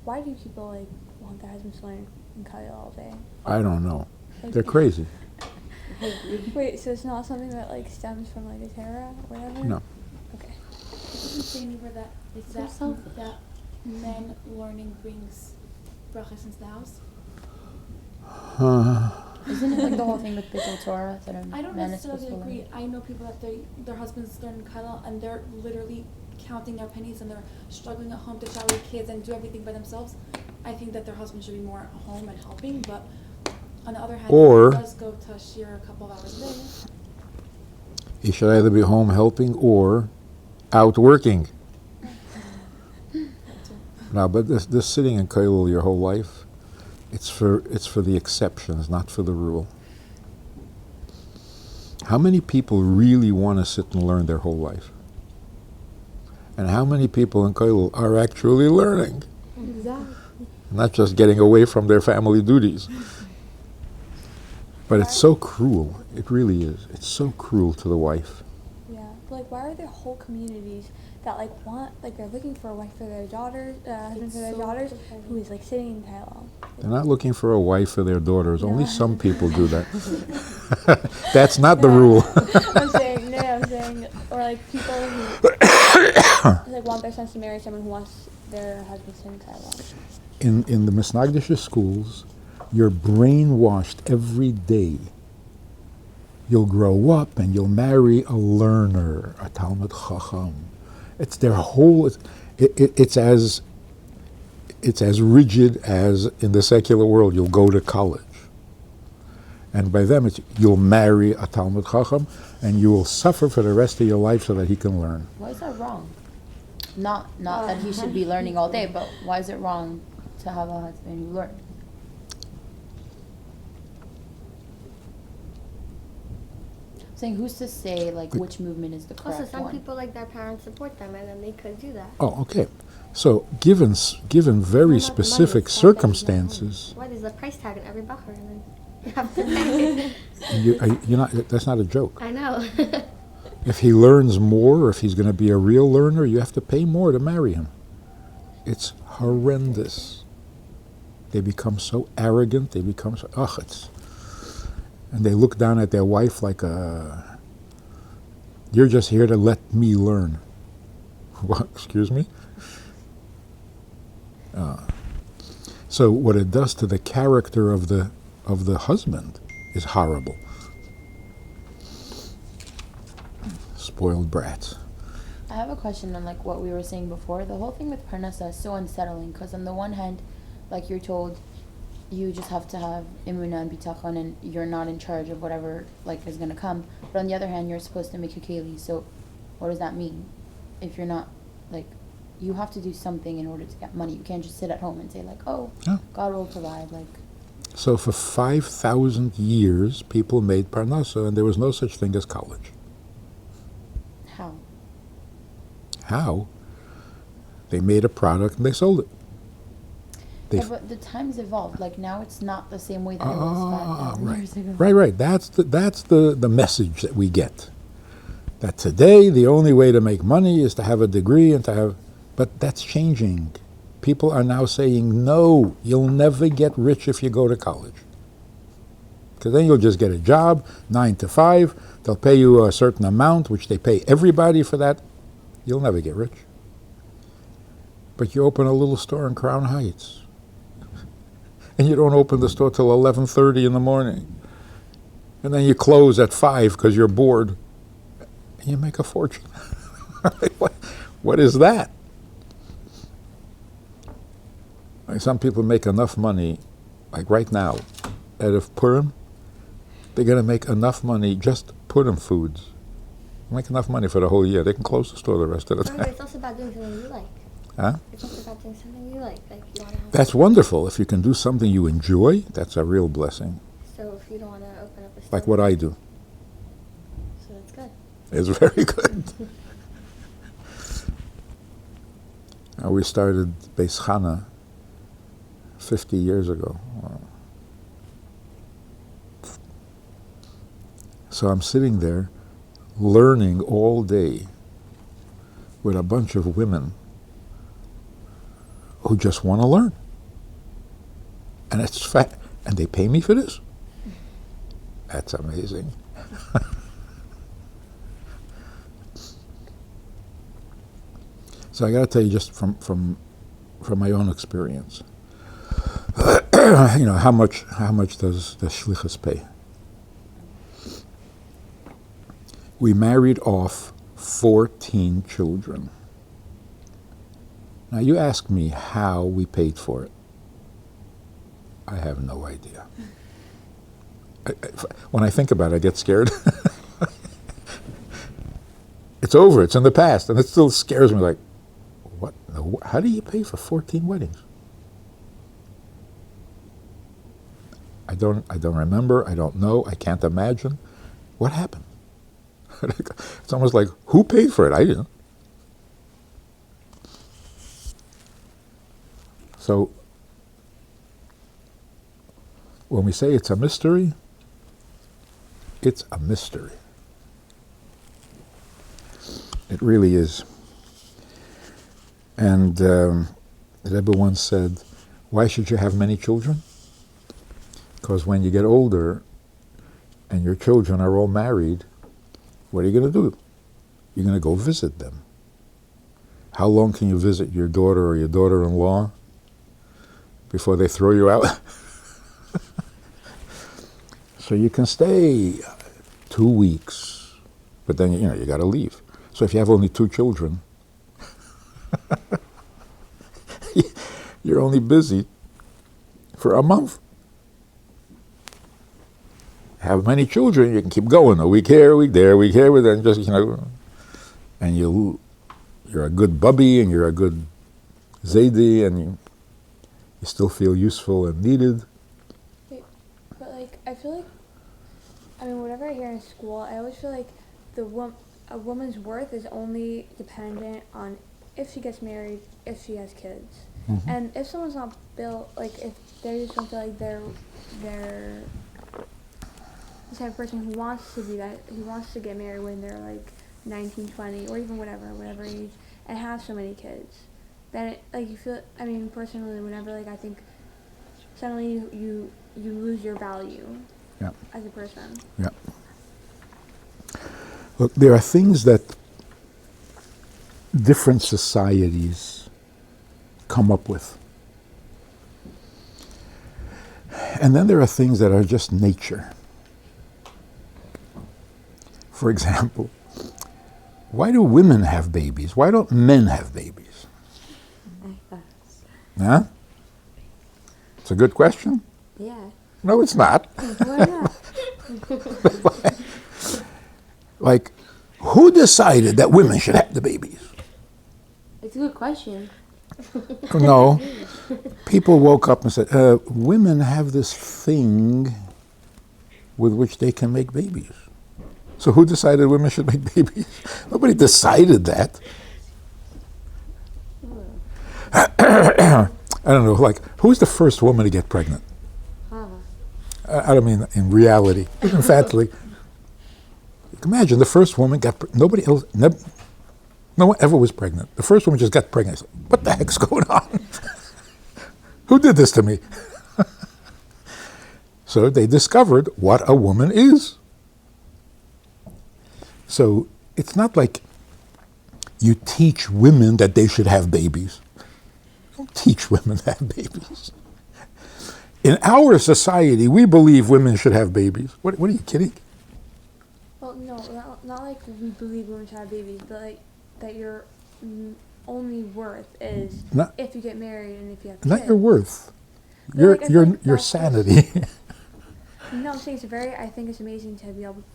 Why do people like want their husbands to learn and Kyle all day? I don't know. Like, They're crazy. Wait, so it's not something that like stems from like a Torah or whatever? No. Okay. Doesn't say anywhere that that men learning brings brachas into the house. Isn't it like the whole thing with Bittul Torah that a I don't man is necessarily supposed to agree. learn? I know people that their husbands learn Kaila and they're literally counting their pennies and they're struggling at home to shower their kids and do everything by themselves. I think that their husband should be more at home and helping, but on the other hand, Or- he does go to shir a couple of hours a day. You should either be home helping or out working. No, but this sitting in kollel your whole life, it's for the exceptions, not for the rule. How many people really want to sit and learn their whole life? And how many people in kollel are actually learning? Exactly. Not just getting away from their family duties. But it's so cruel. It really is. It's so cruel to the wife. Yeah. But like, why are there whole communities that like want like they're looking for a wife for their daughters, husband for their daughters, who is like sitting in Kyle? They're not looking for a wife for their daughters. Only No. some people do that. That's not the rule. I'm saying, or like people who like want their sons to marry someone who wants their husband to in Kyle. In the Misnagdisha schools, you're brainwashed every day. You'll grow up and you'll marry a learner, a Talmud Chacham. It's their whole. It's as rigid as in the secular world. You'll go to college, and by them, you'll marry a Talmud Chacham, and you will suffer for the rest of your life so that he can learn. Why is that wrong? Not that he should be learning all day, but why is it wrong to have a husband who learns? Saying who's to say like which movement is the correct Also, some one? people like their parents support them, and then they could do that. Oh, okay. So, given very Not the money, specific it's not that he's not home. circumstances, Why there's a price tag on every bacher, and then you have to pay. you're not. That's not a joke. I know. If he learns more, or if he's going to be a real learner, you have to pay more to marry him. It's horrendous. They become so arrogant. They become so and they look down at their wife like you're just here to let me learn. What? Excuse me? So what it does to the character of the husband is horrible. Spoiled brats. I have a question on like what we were saying before. The whole thing with parnasa is so unsettling because on the one hand, like you're told, you just have to have imuna and bitachon, and you're not in charge of whatever like is gonna come. But on the other hand, you're supposed to make a keli. So, what does that mean? If you're not like, you have to do something in order to get money. You can't just sit at home and say like, oh, Yeah. God will provide. Like, So for 5,000 years, people made parnasa, and there was no such thing as college. how? How? They made a product and they sold it. They Yeah, but the times evolved. Like now, it's not the same way that it was 5,000 right. years ago. Right. That's the message that we get. That today the only way to make money is to have a degree and to have, but that's changing. People are now saying, no, you'll never get rich if you go to college. Because then you'll just get a job, 9 to 5. They'll pay you a certain amount, which they pay everybody for that. You'll never get rich. But you open a little store in Crown Heights. And you don't open the store till 11:30 in the morning. And then you close at 5 because you're bored. And you make a fortune. What is that? Like some people make enough money, like right now, out of Purim, they're going to make enough money, just Purim foods. Make enough money for the whole year. They can close the store the rest of the Remember, time. it's also about doing something you like. Huh? It's also about doing something you like. Like you want to have. That's wonderful. If you can do something you enjoy, that's a real blessing. So if you don't want to open up a store. Like what I do. So that's good. It's very good. We started Beis Chana 50 years ago. So I'm sitting there learning all day with a bunch of women who just want to learn. And it's fat. And they pay me for this? That's amazing. So I got to tell you just from my own experience, how much does the shlichus pay? We married off 14 children. Now you ask me how we paid for it. I have no idea. When I think about it, I get scared. It's over. It's in the past, and it still scares me. Like, what? How do you pay for 14 weddings? I don't remember. I don't know. I can't imagine. What happened? It's almost like, who paid for it? I didn't. So, when we say it's a mystery, it's a mystery. It really is. And the Rebbe once said, why should you have many children? Because when you get older and your children are all married, what are you going to do? You're going to go visit them. How long can you visit your daughter or your daughter-in-law before they throw you out? So you can stay 2 weeks, but then you got to leave. So if you have only 2 children, you're only busy for a month. Have many children, you can keep going. A week here, a week there, a week here, but then just, and you're a good bubby and you're a good zaidi and you still feel useful and needed. Wait, but like, I feel like, whenever I hear in school, I always feel like a woman's worth is only dependent on if she gets married, if she has kids. Mm-hmm. And if someone's not built, like if they just don't feel like they're the type of person who wants to be that, who wants to get married when they're like 19, 20, or even whatever age, and have so many kids, then you feel, personally, whenever I think suddenly you lose your value as a person. Yeah. Look, there are things that different societies come up with. And then there are things that are just nature. For example, why do women have babies? Why don't men have babies? Huh? It's a good question. Yeah. No, it's not. Why not? Like, who decided that women should have the babies? It's a good question. No. People woke up and said, women have this thing with which they can make babies. So who decided women should make babies? Nobody decided that. I don't know, like, who's the first woman to get pregnant? I don't mean in reality, emphatically. Imagine the first woman nobody else, no one ever was pregnant. The first woman just got pregnant. Said, what the heck's going on? Who did this to me? So they discovered what a woman is. So it's not like you teach women that they should have babies. Don't teach women to have babies. In our society, we believe women should have babies. What are you kidding? Well, no, not like we believe women should have babies, but like that your only worth is if you get married and if you have kids. Not your worth. But, Your sanity. No, I'm saying I think it's amazing to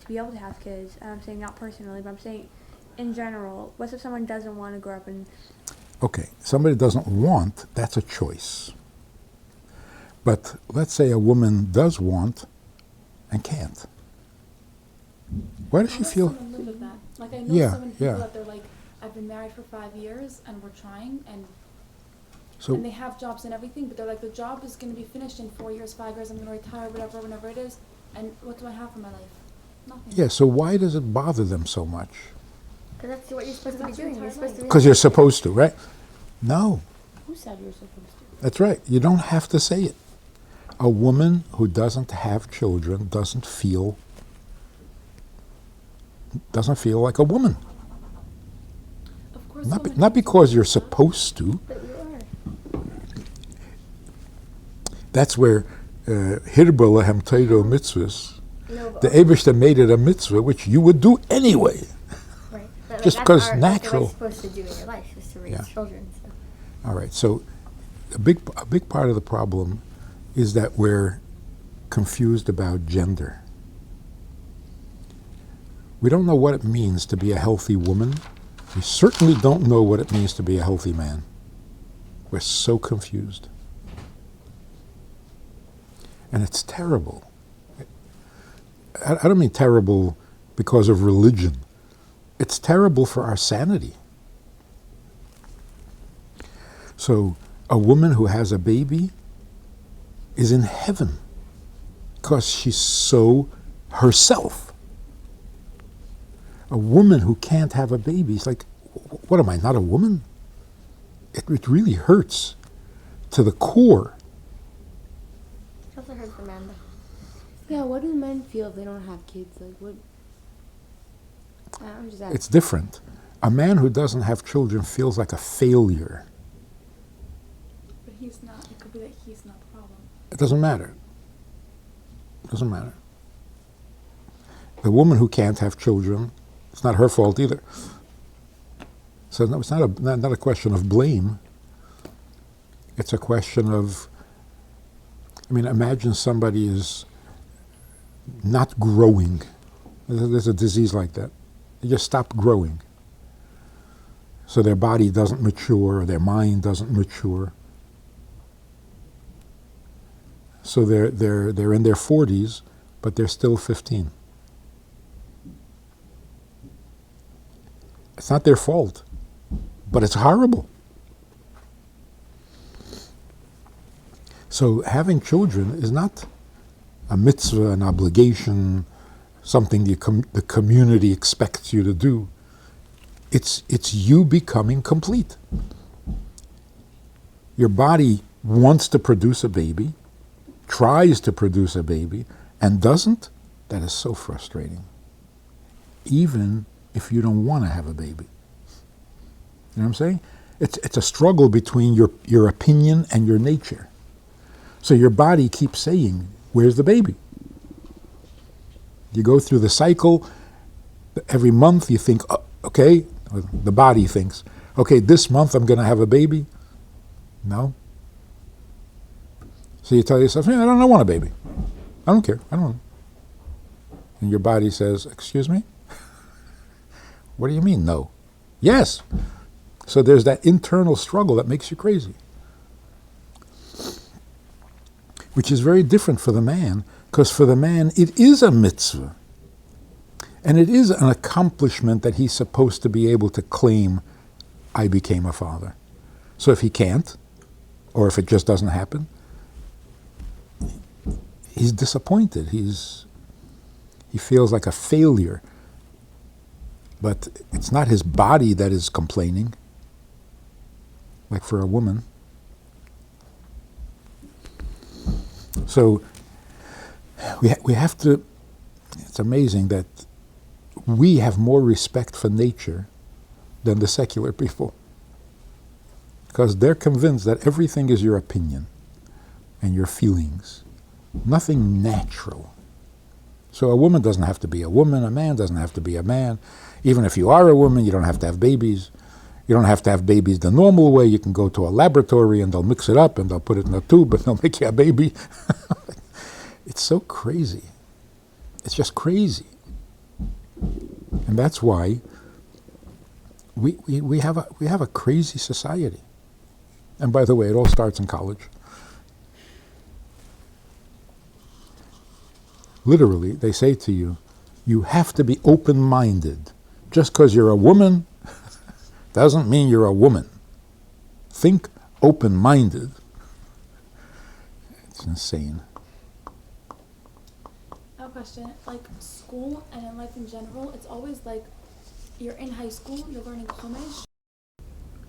be able to have kids. And I'm saying not personally, but I'm saying in general. What if someone doesn't want to grow up and... Okay, somebody doesn't want, that's a choice. But let's say a woman does want and can't. Why does she feel... Some women live with that. Like, I know Yeah, so many people yeah. that they're like, I've been married for 5 years and we're trying and So they have jobs and everything, but they're like, the job is going to be finished in 4 years, 5 years, I'm going to retire, whatever, whenever it is, and what do I have for my life? Nothing. yeah, so why does it bother them so much? Because that's what you're supposed to be That's your doing. You're entire supposed to be. Because you're supposed to, right? No, Who said you're supposed to? that's right. You don't have to say it. A woman who doesn't have children doesn't feel like a woman. Of course, Not, women not can because do you're that. supposed to. But you are. That's where Hirba lehem Torah mitzvahs. No, but The Eibishter made it a mitzvah, which you would do anyway. right. But, just that's because that's natural. what you're supposed to do in your life is to raise Yeah. children. So. All right, so a big part of the problem is that we're confused about gender. We don't know what it means to be a healthy woman. We certainly don't know what it means to be a healthy man. We're so confused. And it's terrible. I don't mean terrible because of religion. It's terrible for our sanity. So a woman who has a baby is in heaven because she's so herself. A woman who can't have a baby is like, what am I, not a woman? It really hurts to the core. It also hurts the man though. Yeah, what do men feel if they don't have kids? Like, what? I'm just asking. It's different. A man who doesn't have children feels like a failure. But he's not. It could be that he's not the problem. It doesn't matter. It doesn't matter. The woman who can't have children, it's not her fault either. So no, it's not a question of blame. It's a question of, I mean, imagine somebody is not growing. There's a disease like that. They just stop growing. So their body doesn't mature, or their mind doesn't mature. So they're in their 40s, but they're still 15. It's not their fault, but it's horrible. So having children is not a mitzvah, an obligation, something the community expects you to do. It's you becoming complete. Your body wants to produce a baby, tries to produce a baby, and doesn't. That is so frustrating. Even if you don't want to have a baby. You know what I'm saying? It's a struggle between your opinion and your nature. So your body keeps saying, where's the baby? You go through the cycle. Every month you think, oh, okay, the body thinks, okay, this month I'm going to have a baby. No. So you tell yourself, I don't want a baby. I don't care. I don't want it. And your body says, excuse me? What do you mean, no? Yes. So there's that internal struggle that makes you crazy. Which is very different for the man, because for the man, it is a mitzvah. And it is an accomplishment that he's supposed to be able to claim, I became a father. So if he can't, or if it just doesn't happen, he's disappointed. He feels like a failure. But it's not his body that is complaining, like for a woman. So we have to, it's amazing that we have more respect for nature than the secular people. Because they're convinced that everything is your opinion and your feelings. Nothing natural. So a woman doesn't have to be a woman, a man doesn't have to be a man. Even if you are a woman, you don't have to have babies. You don't have to have babies the normal way. You can go to a laboratory and they'll mix it up and they'll put it in a tube and they'll make you a baby. It's so crazy. It's just crazy. And that's why we have a crazy society. And by the way, it all starts in college. Literally, they say to you, you have to be open-minded. Just because you're a woman doesn't mean you're a woman. Think open-minded. It's insane. I have a question. Like school and in life in general, it's always like you're in high school, you're learning Chumash.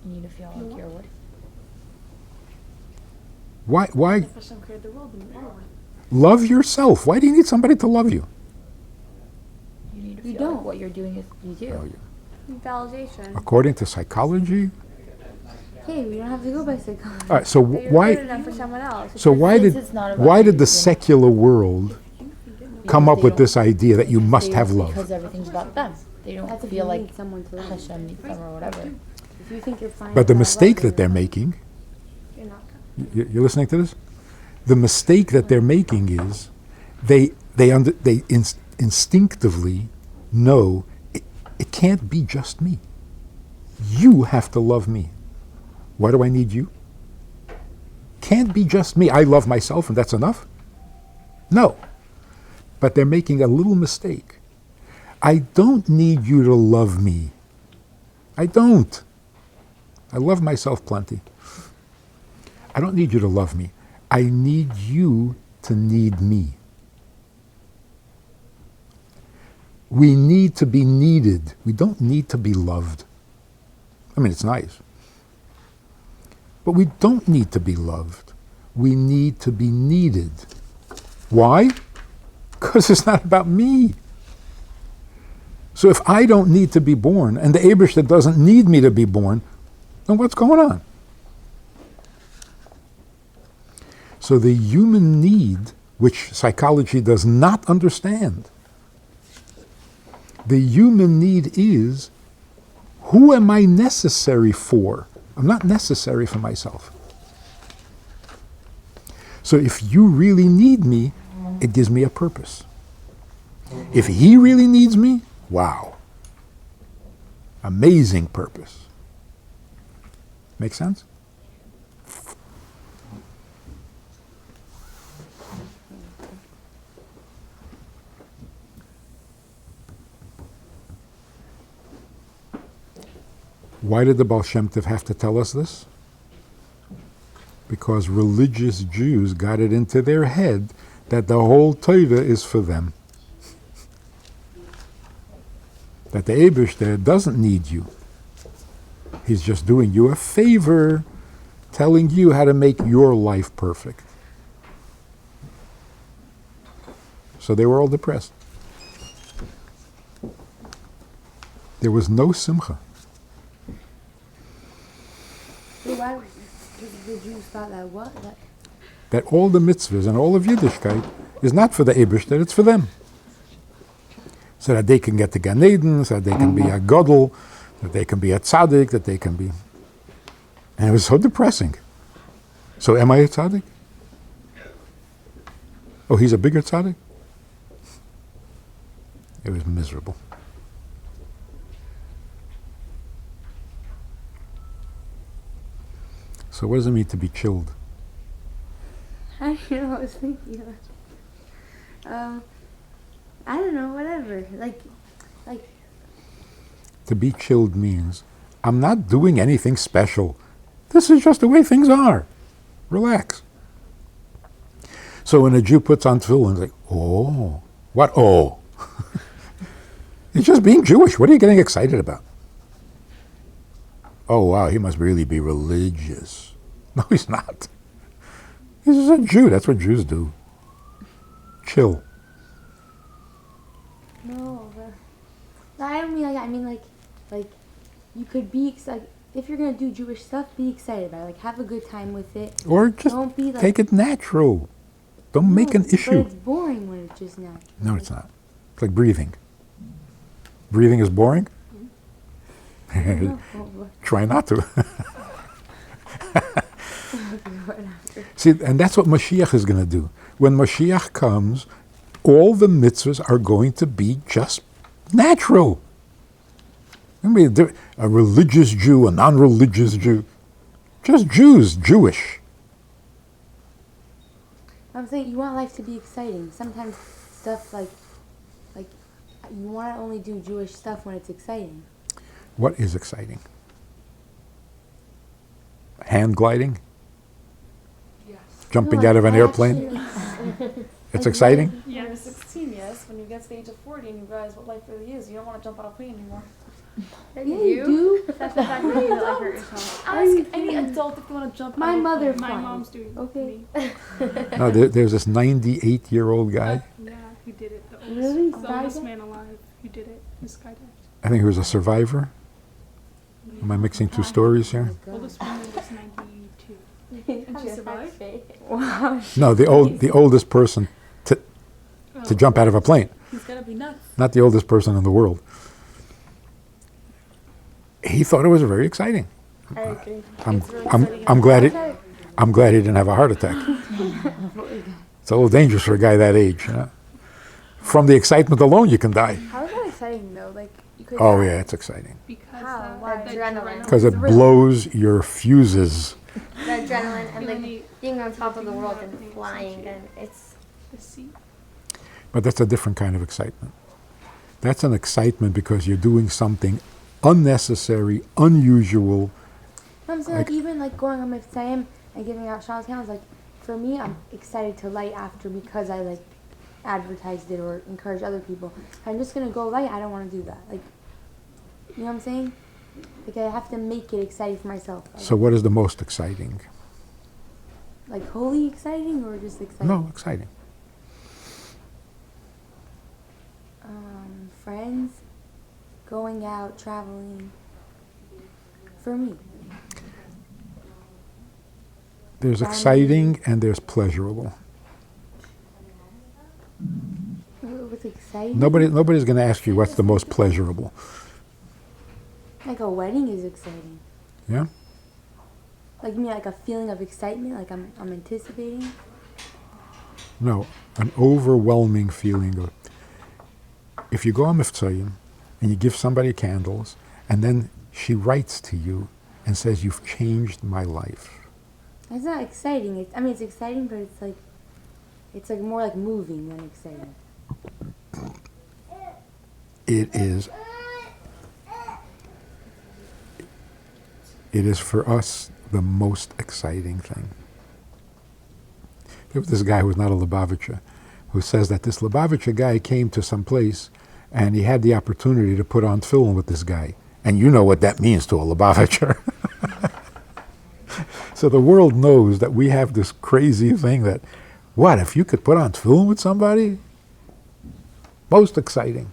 You need to feel like you're what? Why? If Hashem created the world, then you are. Love yourself. Why do you need somebody to love you? You need to You feel don't. like what you're doing is you do. Oh, yeah. Validation. According to psychology. Hey, we don't have to go by psychology. All right. So That you're why? good enough for someone else. So why Since did it's not about why did you, the then- secular world come up with this idea that you must have love? Because everything's about them. They don't That's if feel you like need someone to love. Hashem needs them or whatever. If you think you're fine. But the without mistake love, that they're you're making, You're not. you're listening to this? The mistake that they're making is they instinctively know it can't be just me. You have to love me. Why do I need you? Can't be just me. I love myself and that's enough? No. But they're making a little mistake. I don't need you to love me. I don't. I love myself plenty. I don't need you to love me. I need you to need me. We need to be needed. We don't need to be loved. I mean, it's nice. But we don't need to be loved. We need to be needed. Why? Because it's not about me. So if I don't need to be born, and the Eibishter doesn't need me to be born, then what's going on? So the human need, which psychology does not understand, the human need is, who am I necessary for? I'm not necessary for myself. So if you really need me, it gives me a purpose. If he really needs me, wow. Amazing purpose. Make sense? Why did the Baal Shem Tov have to tell us this? Because religious Jews got it into their head that the whole Torah is for them. That the Eibishter doesn't need you. He's just doing you a favor, telling you how to make your life perfect. So they were all depressed. There was no simcha. So why the Jews thought that what? That all the mitzvahs and all of Yiddishkeit is not for the Eibishter, it's for them. So that they can get to Gan Eden, so that they can be a Gadol, that they can be a Tzaddik, that they can be... And it was so depressing. So am I a Tzaddik? Oh, he's a bigger tzaddik? It was miserable. So what does it mean to be chilled? I don't know. I was thinking about. I don't know. Whatever. Like. To be chilled means I'm not doing anything special. This is just the way things are. Relax. So when a Jew puts on tefillin, it's like, oh, what? Oh, it's just being Jewish. What are you getting excited about? Oh wow, he must really be religious. No, he's not. He's just a Jew. That's what Jews do. Chill. No, I don't mean like. I mean like you could be like if you're gonna do Jewish stuff, be excited about it. Like have a good time with it. Or just Don't be like, take it natural. Don't make an issue. But it's boring when it's just natural. No, it's not. It's like breathing. Breathing is boring? Try not to. See, and that's what Mashiach is going to do. When Mashiach comes, all the mitzvahs are going to be just natural. I mean, a religious Jew, a non-religious Jew. Just Jews, Jewish. I'm saying you want life to be exciting. Sometimes stuff like you want to only do Jewish stuff when it's exciting. What is exciting? Hand gliding? Yes. Jumping No, out of an I airplane? actually- It's exciting? When you're 16, yes. When you get to the age of 40 and you realize what life really is, you don't want to jump out of a plane anymore. Yeah, you do. That's the fact that you like hurt yourself. Ask any adult if they want to jump My out of a mother plane. My fine. mom's doing Okay. me. No, there's this 98-year-old guy. Yeah, he did it. The Really? oldest, the oldest Skydiving? man alive. He did it. He skydived. I think he was a survivor. Am I mixing two stories here? Oldest woman was 92. And she survived? Wow. No, the oldest person to jump out of a plane. He's gonna be nuts. Not the oldest person in the world. He thought it was very exciting. I agree. I'm glad he didn't have a heart attack. It's a little dangerous for a guy that age. You know? From the excitement alone, you can die. How is that exciting though? Like you could. Oh yeah, it's exciting Because How? the Why? Adrenaline. because it blows your fuses. The adrenaline and feeling like being on top of the world and flying, and it's the seat. But that's a different kind of excitement. That's an excitement because you're doing something unnecessary, unusual. I'm saying like even like going on Mitzvayim and giving out Shabbos candles, like for me I'm excited to light after because I like advertised it or encourage other people. If I'm just gonna go light, I don't wanna do that. Like you know what I'm saying? Like I have to make it exciting for myself. So what is the most exciting? Like holy exciting or just exciting? No, exciting. Friends, going out, traveling. For me. There's Family. exciting and there's pleasurable. What's exciting? Nobody's going to ask you what's the most pleasurable. Like a wedding is exciting. Yeah? Like you mean like a feeling of excitement, like I'm anticipating. No, an overwhelming feeling of. If you go on Miftzayim and you give somebody candles, and then she writes to you and says, "You've changed my life." It's not exciting. It's exciting, but it's like more like moving than exciting. It is. It is for us the most exciting thing. There was this guy who was not a Lubavitcher, who says that this Lubavitcher guy came to some place and he had the opportunity to put on tefillin with this guy. And you know what that means to a Lubavitcher. So the world knows that we have this crazy thing that, what, if you could put on tefillin with somebody? Most exciting.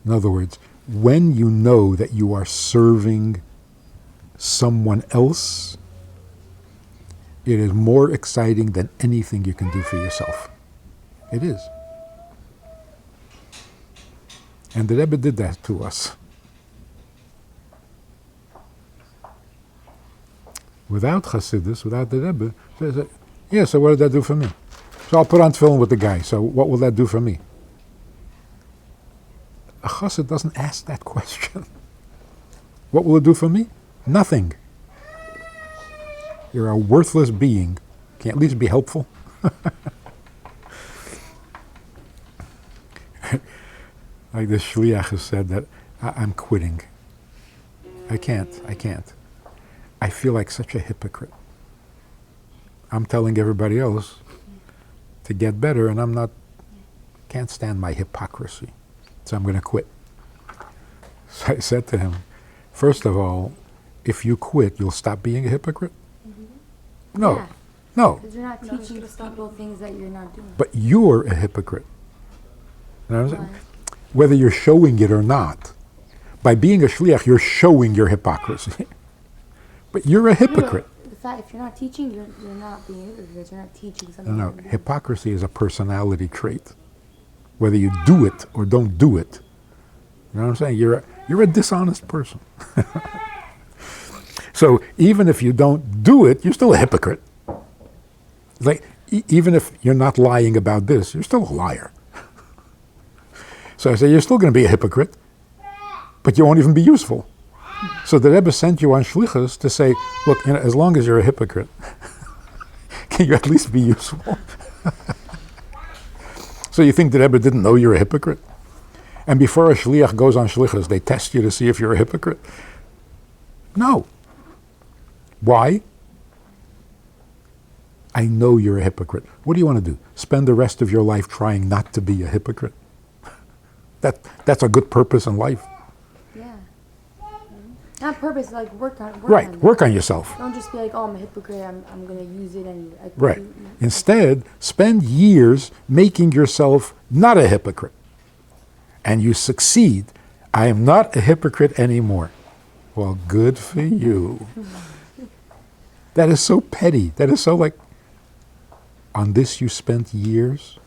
In other words, when you know that you are serving someone else, it is more exciting than anything you can do for yourself. It is. And the Rebbe did that to us. Without Chassidus, without the Rebbe, Yeah, so what did that do for me? So I'll put on tefillin with the guy. So what will that do for me? A chassid doesn't ask that question. What will it do for me? Nothing. You're a worthless being. Can you at least be helpful? Like the shliach has said that I'm quitting. I can't. I feel like such a hypocrite. I'm telling everybody else to get better, and I'm not, can't stand my hypocrisy. So I'm going to quit. So I said to him, first of all, if you quit, you'll stop being a hypocrite? No. Yeah. No. Because you're not teaching people things that you're not doing. But you're a hypocrite. You know what I'm saying? Whether you're showing it or not. By being a shliach, you're showing your hypocrisy. But you're a hypocrite. The fact, if you're not teaching, you're not being hypocrite because you're not teaching something. No, hypocrisy is a personality trait. Whether you do it or don't do it. You know what I'm saying? You're a dishonest person. So even if you don't do it, you're still a hypocrite. It's like, even if you're not lying about this, you're still a liar. So I say, you're still going to be a hypocrite, but you won't even be useful. So the Rebbe sent you on shlichus to say, look, as long as you're a hypocrite, can you at least be useful? So you think the Rebbe didn't know you're a hypocrite? And before a shliach goes on shlichus, they test you to see if you're a hypocrite? No. Why? I know you're a hypocrite. What do you want to do? Spend the rest of your life trying not to be a hypocrite? That's a good purpose in life. Yeah. Not purpose, like work on Work on yourself. Don't just be like, oh, I'm a hypocrite, I'm going to use it and... Right. Instead, spend years making yourself not a hypocrite. And you succeed. I am not a hypocrite anymore. Well, good for you. That is so petty. That is so like, on this you spent years?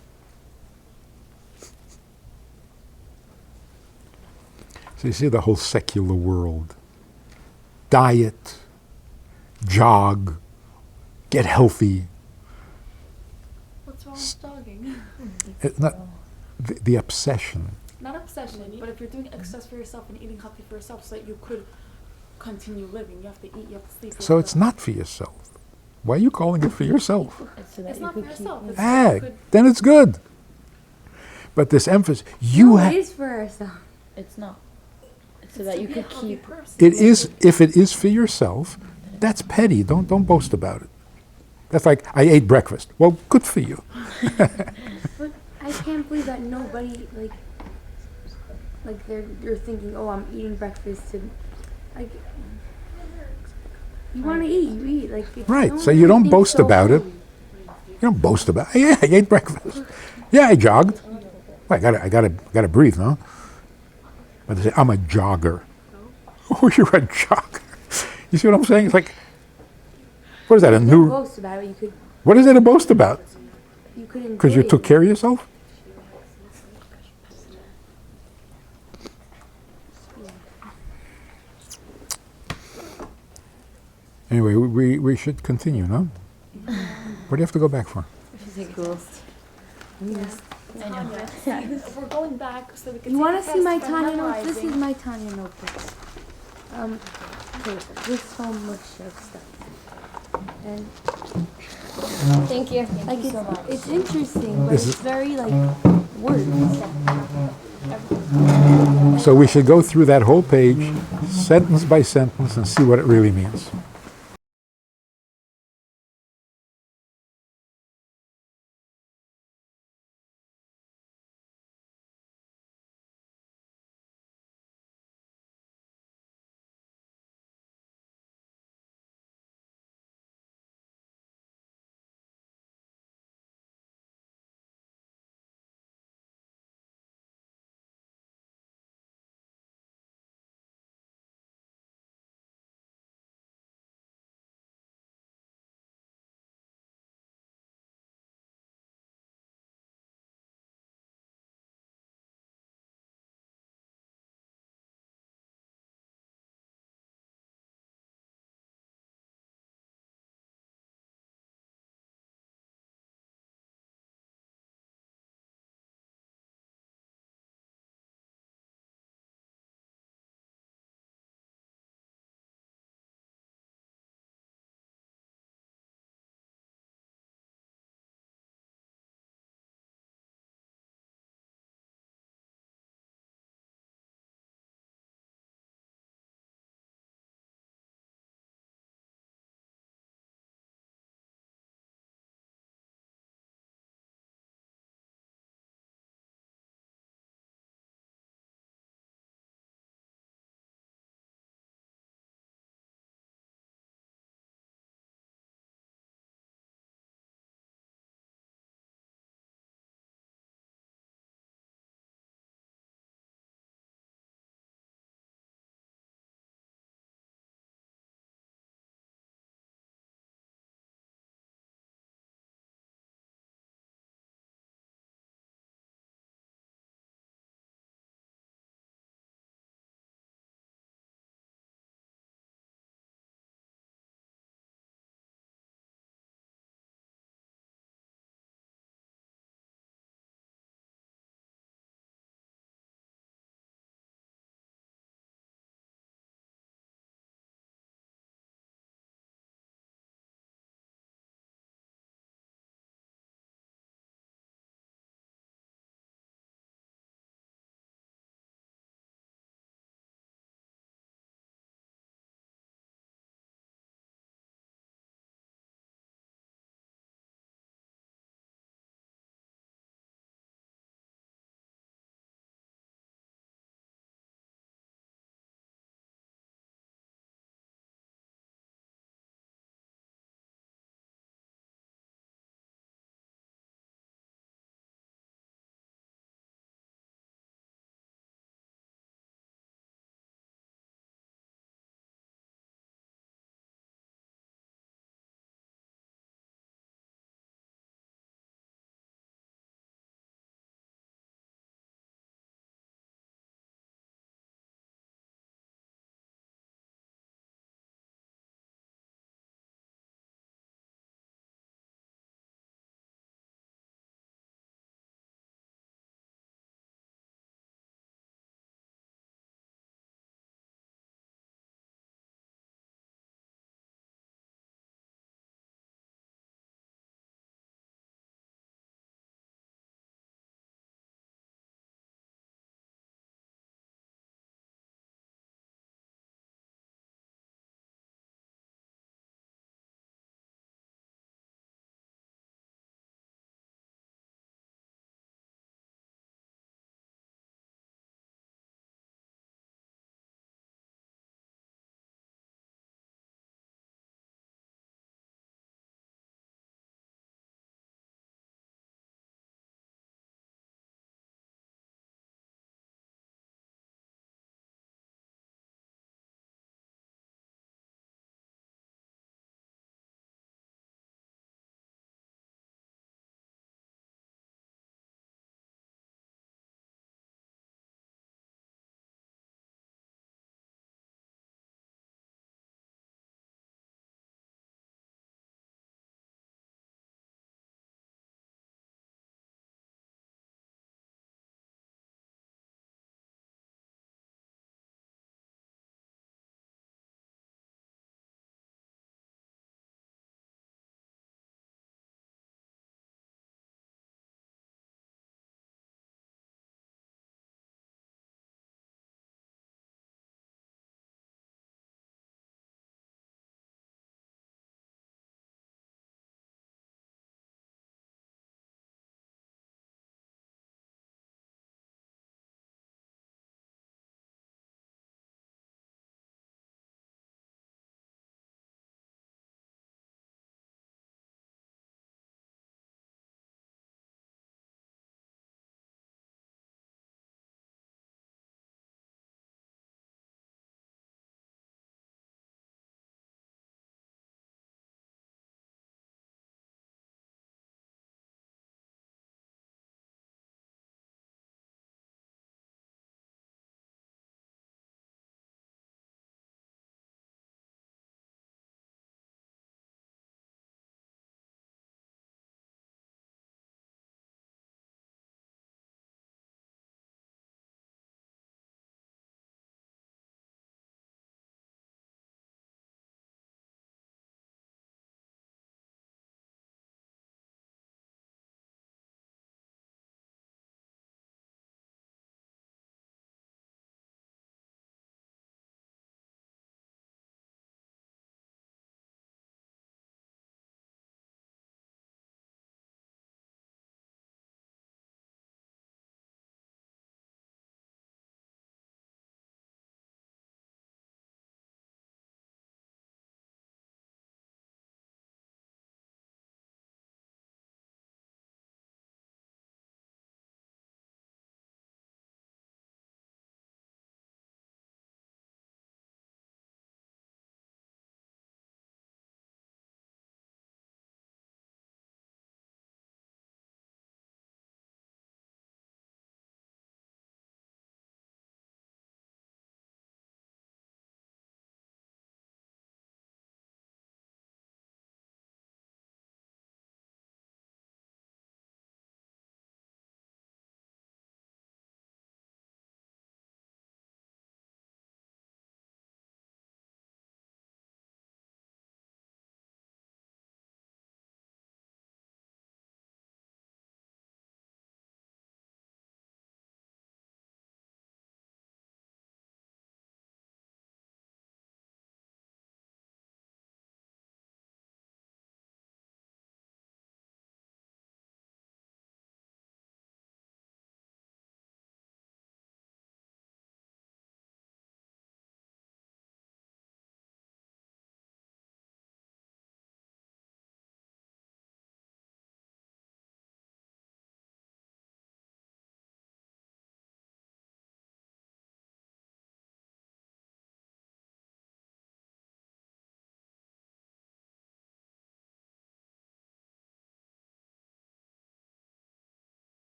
So you see the whole secular world. Diet, jog, get healthy. What's wrong with jogging? Not the obsession. Not obsession, but if you're doing exercise for yourself and eating healthy for yourself so that you could continue living, you have to eat, you have to sleep. So it's not for yourself. Why are you calling it for yourself? It's not for yourself. It's Then it's good. But this emphasis, It is for ourselves. It's not. It's so that you could keep. It is, if it is for yourself, that's petty. Don't boast about it. That's like, I ate breakfast. Well, good for you. But I can't believe that nobody, you're thinking, oh, I'm eating breakfast to, you want to eat, you eat. Right, so you don't boast about it. You don't boast about it. Yeah, I ate breakfast. Yeah, I jogged. Well, I gotta breathe, no? But they say, I'm a jogger. Oh, you're a jogger. You see what I'm saying? It's like, what is that, a new... boast about it, you could... What is there to boast about? You could enjoy Because you took care of yourself? Anyway, we should continue, no? What do you have to go back for? If we're going back so we can You want to see my Tanya Tanya notes? This is my Tanya notebook. Okay, there's so much of stuff. And Thank you. it's interesting, but This it's is- very words. So we should go through that whole page, sentence by sentence, and see what it really means.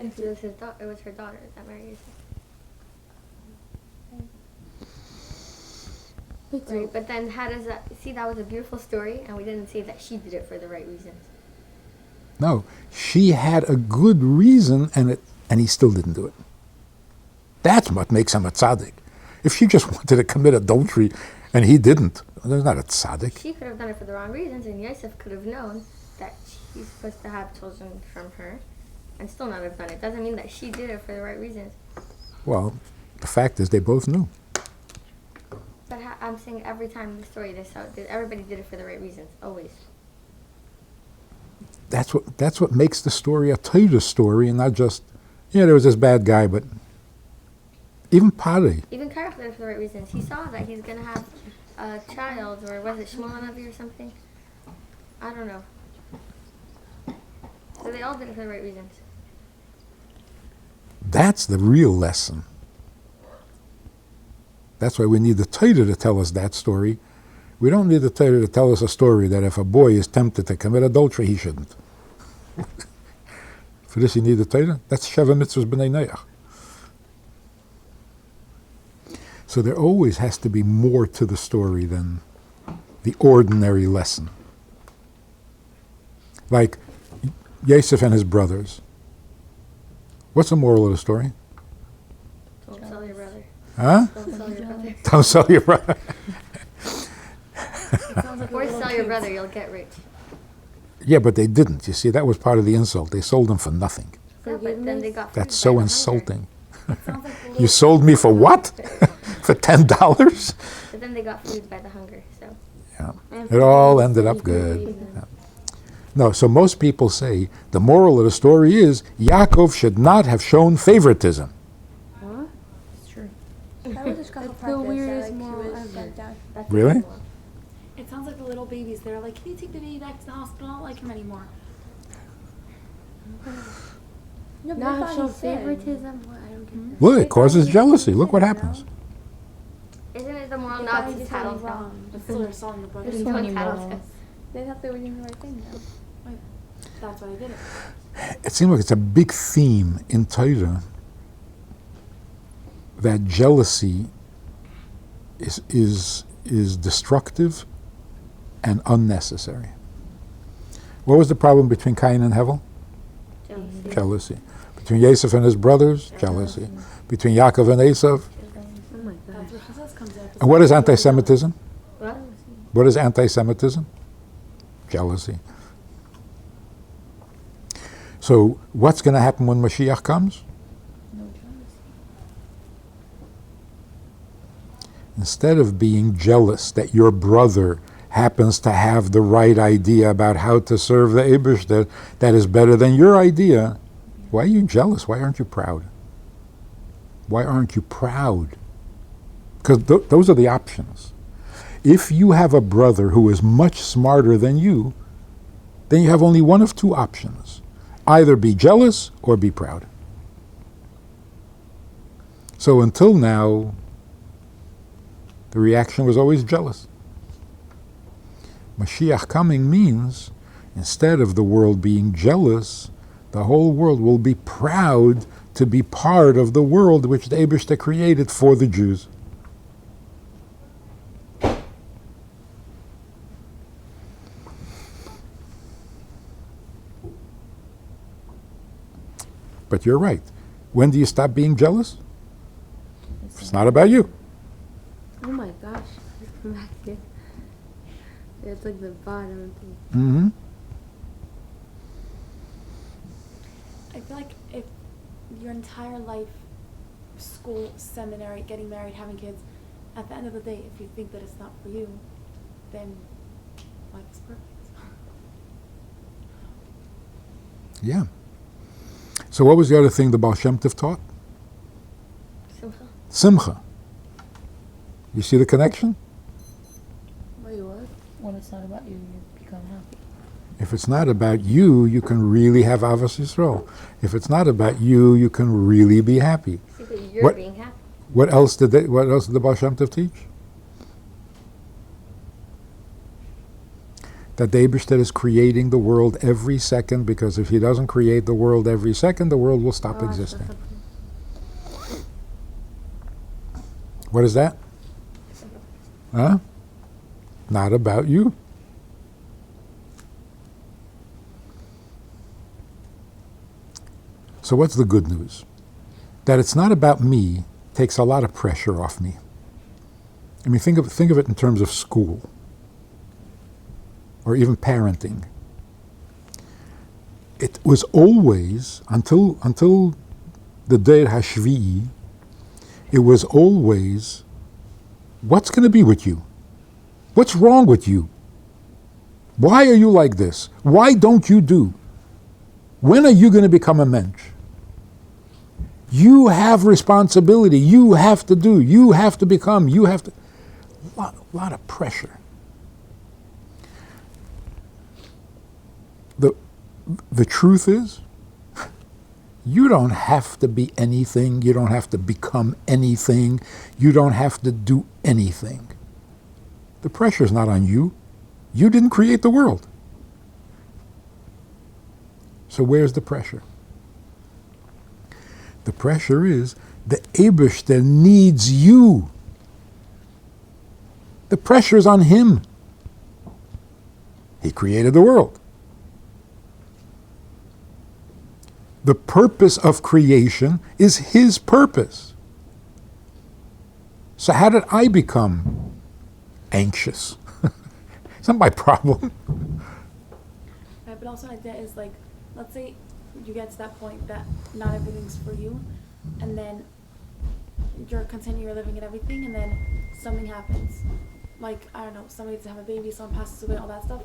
And it was it was her daughter that married Yosef. Right, but then how does that, see, that was a beautiful story, and we didn't say that she did it for the right reasons. No, she had a good reason, and he still didn't do it. That's what makes him a tzaddik. If she just wanted to commit adultery and he didn't, there's not a tzaddik. She could have done it for the wrong reasons, and Yosef could have known that he's supposed to have children from her and still not have done it. Doesn't mean that she did it for the right reasons. Well, the fact is they both knew. But I'm saying every time in the story, everybody did it for the right reasons, always. That's what makes the story a Torah story, and not just, there was this bad guy, but even Pari. Even Korach did it for the right reasons. He saw that he's going to have a child, or was it Shmuel Navi or something? I don't know. So they all did it for the right reasons. That's the real lesson. That's why we need the Torah to tell us that story. We don't need the Torah to tell us a story that if a boy is tempted to commit adultery, he shouldn't. For this you need the Torah? That's Sheva Mitzvahs B'nai Noach. So there always has to be more to the story than the ordinary lesson. Like Yosef and his brothers. What's the moral of the story? Don't sell your brother. Huh? Don't sell your brother. Don't sell your brother. Or sell your brother, you'll get rich. Yeah, but they didn't. You see, that was part of the insult. They sold him for nothing. Yeah, but then they got That's food so by the insulting. Sounds like You sold me for what? For $10? hunger. But then they got food by the hunger, so. Yeah. It all ended up good. Yeah. No, so most people say the moral of the story is Yaakov should not have shown favoritism. Huh? It's true. That was just couple That's the practice weirdest that, like, moral he was ever. sent down. That's Really? the moral. It sounds like the little babies. They're like, can you take the baby back to the hospital? I don't like him anymore. No, but Not that's show what he said. favoritism. What? I don't get that. Look, it causes jealousy. Look what happens. Isn't it the moral They not thought he to just tattle did tale? wrong. But still, they're selling the brothers. There's so many morals. They thought they were doing the right thing, though. That's why I did it. It seems like it's a big theme in Torah that jealousy is destructive and unnecessary. What was the problem between Cain and Hevel? Jealousy. Jealousy. Between Yosef and his brothers? Jealousy. Between Yaakov and Esav? Oh my That's gosh. where Chazos comes in. And what is anti-Semitism? What? What is anti-Semitism? Jealousy. So what's going to happen when Mashiach comes? No jealousy. Instead of being jealous that your brother happens to have the right idea about how to serve the Eibishter that is better than your idea, why are you jealous? Why aren't you proud? Why aren't you proud? Because those are the options. If you have a brother who is much smarter than you, then you have only one of two options. Either be jealous or be proud. So until now, the reaction was always jealous. Mashiach coming means, instead of the world being jealous, the whole world will be proud to be part of the world which the Eibishter created for the Jews. But you're right. When do you stop being jealous? It's not about you. Oh my gosh. Back here. It's like the bottom thing. Mm-hmm. I feel like if your entire life, school, seminary, getting married, having kids, at the end of the day, if you think that it's not for you, then life is perfect. Yeah. So what was the other thing the Baal Shem Tov taught? Simcha. Simcha. You see the connection? Wait, what? When it's not about you, you become happy. If it's not about you, you can really have Avos Yisrael. If it's not about you, you can really be happy. See that you're What- being happy. What else did the Baal Shem Tov teach? That the Eibishter is creating the world every second, because if he doesn't create the world every second, the world will stop existing. What is that? Huh? Not about you. So what's the good news? That it's not about me takes a lot of pressure off me. I mean, think of it in terms of school, or even parenting. It was always, until the day Hashvi'i, it was always, what's going to be with you? What's wrong with you? Why are you like this? Why don't you do? When are you going to become a mensch? You have responsibility. You have to do. You have to become. You have to. A lot of pressure. The truth is, you don't have to be anything. You don't have to become anything. You don't have to do anything. The pressure's not on you. You didn't create the world. So where's the pressure? The pressure is the Eibishter needs you. The pressure's on him. He created the world. The purpose of creation is his purpose. So how did I become anxious? It's not my problem. Right, but also like that is like, let's say you get to that point that not everything's for you, and then you're living and everything, and then something happens. Like, I don't know, somebody needs to have a baby, someone passes away, all that stuff.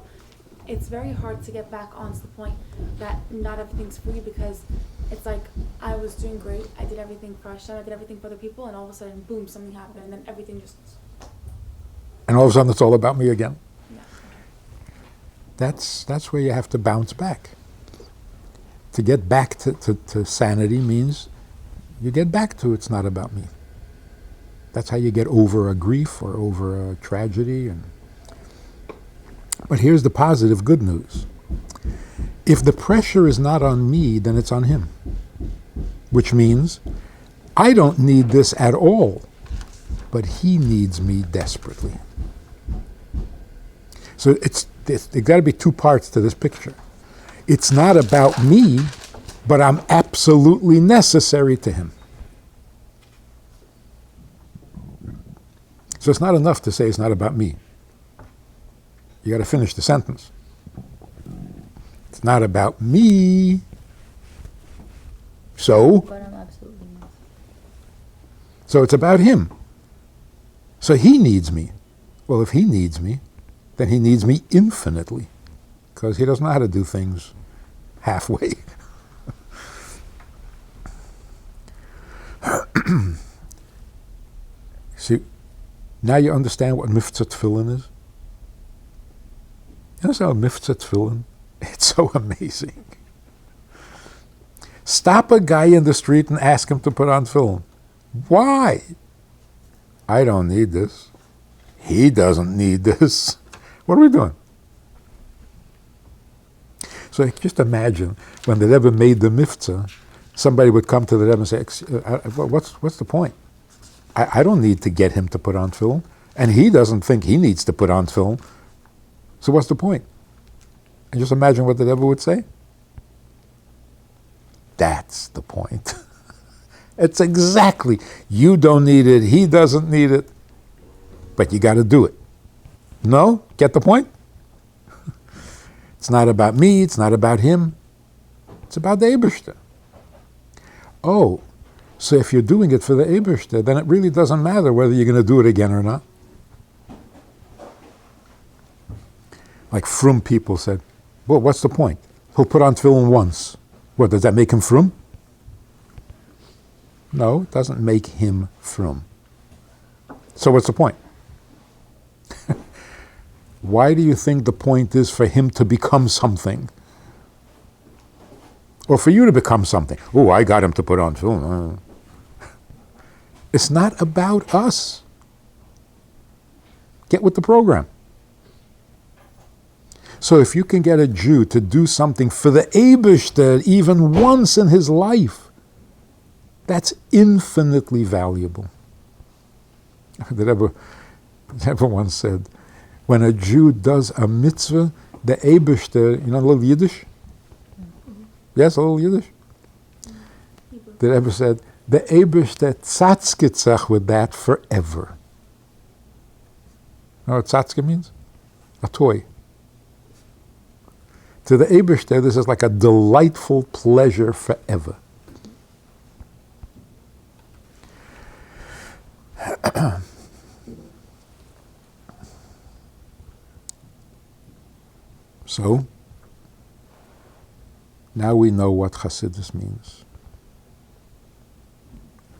It's very hard to get back onto the point that not everything's for you, because it's like, I was doing great, I did everything for Hashem, I did everything for other people, and all of a sudden, boom, something happened, and then everything just... And all of a sudden it's all about me again. Yeah. That's where you have to bounce back. To get back to sanity means you get back to it's not about me. That's how you get over a grief or over a tragedy. But here's the positive good news. If the pressure is not on me, then it's on him. Which means I don't need this at all, but he needs me desperately. So there's got to be two parts to this picture. It's not about me, but I'm absolutely necessary to him. So it's not enough to say it's not about me. You got to finish the sentence. It's not about me. So? But I'm absolutely not. So it's about him. So he needs me. Well, if he needs me, then he needs me infinitely, because he doesn't know how to do things halfway. See, now you understand what Miftzah Tefillin is? You understand what Miftzah Tefillin? It's so amazing. Stop a guy in the street and ask him to put on tefillin. Why? I don't need this. He doesn't need this. What are we doing? So just imagine when the Rebbe made the Miftzah, somebody would come to the Rebbe and say, what's the point? I don't need to get him to put on tefillin, and he doesn't think he needs to put on tefillin. So what's the point? And just imagine what the Rebbe would say. That's the point. It's exactly, you don't need it, he doesn't need it, but you got to do it. No? Get the point? It's not about me, it's not about him. It's about the Eibishter. Oh, so if you're doing it for the Eibishter, then it really doesn't matter whether you're going to do it again or not. Like frum people said, well, what's the point? He'll put on tefillin once. What, does that make him frum? No, it doesn't make him frum. So what's the point? Why do you think the point is for him to become something? Or for you to become something? Oh, I got him to put on tefillin. It's not about us. Get with the program. So if you can get a Jew to do something for the Eibishter even once in his life, that's infinitely valuable. The Rebbe once said, when a Jew does a mitzvah, the Eibishter, you know a little Yiddish? Yes, a little Yiddish? The Rebbe said, the Eibishter tzatzkitzach with that forever. You know what tzatzke means? A toy. To the Eibishter, this is like a delightful pleasure forever. So, now we know what Chassidus means.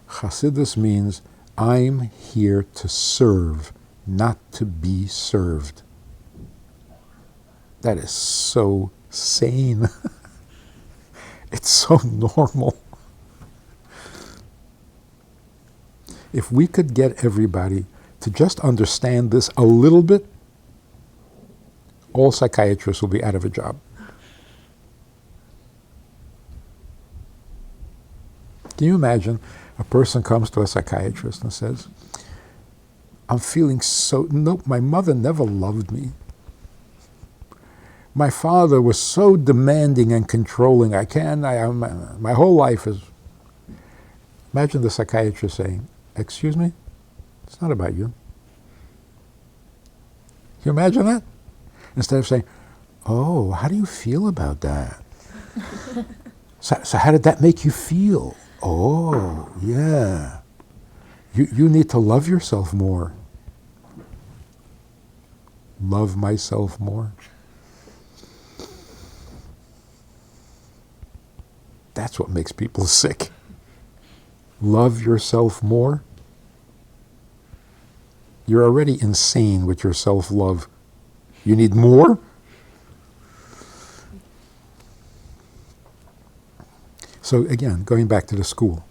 Chassidus means I'm here to serve, not to be served. That is so sane. It's so normal. If we could get everybody to just understand this a little bit, all psychiatrists will be out of a job. Can you imagine a person comes to a psychiatrist and says, I'm feeling so, nope, my mother never loved me. My father was so demanding and controlling. My whole life is... Imagine the psychiatrist saying, excuse me? It's not about you. Can you imagine that? Instead of saying, oh, how do you feel about that? So how did that make you feel? Oh, yeah. You need to love yourself more. Love myself more. That's what makes people sick. Love yourself more. You're already insane with your self-love. You need more? So again, going back to the school.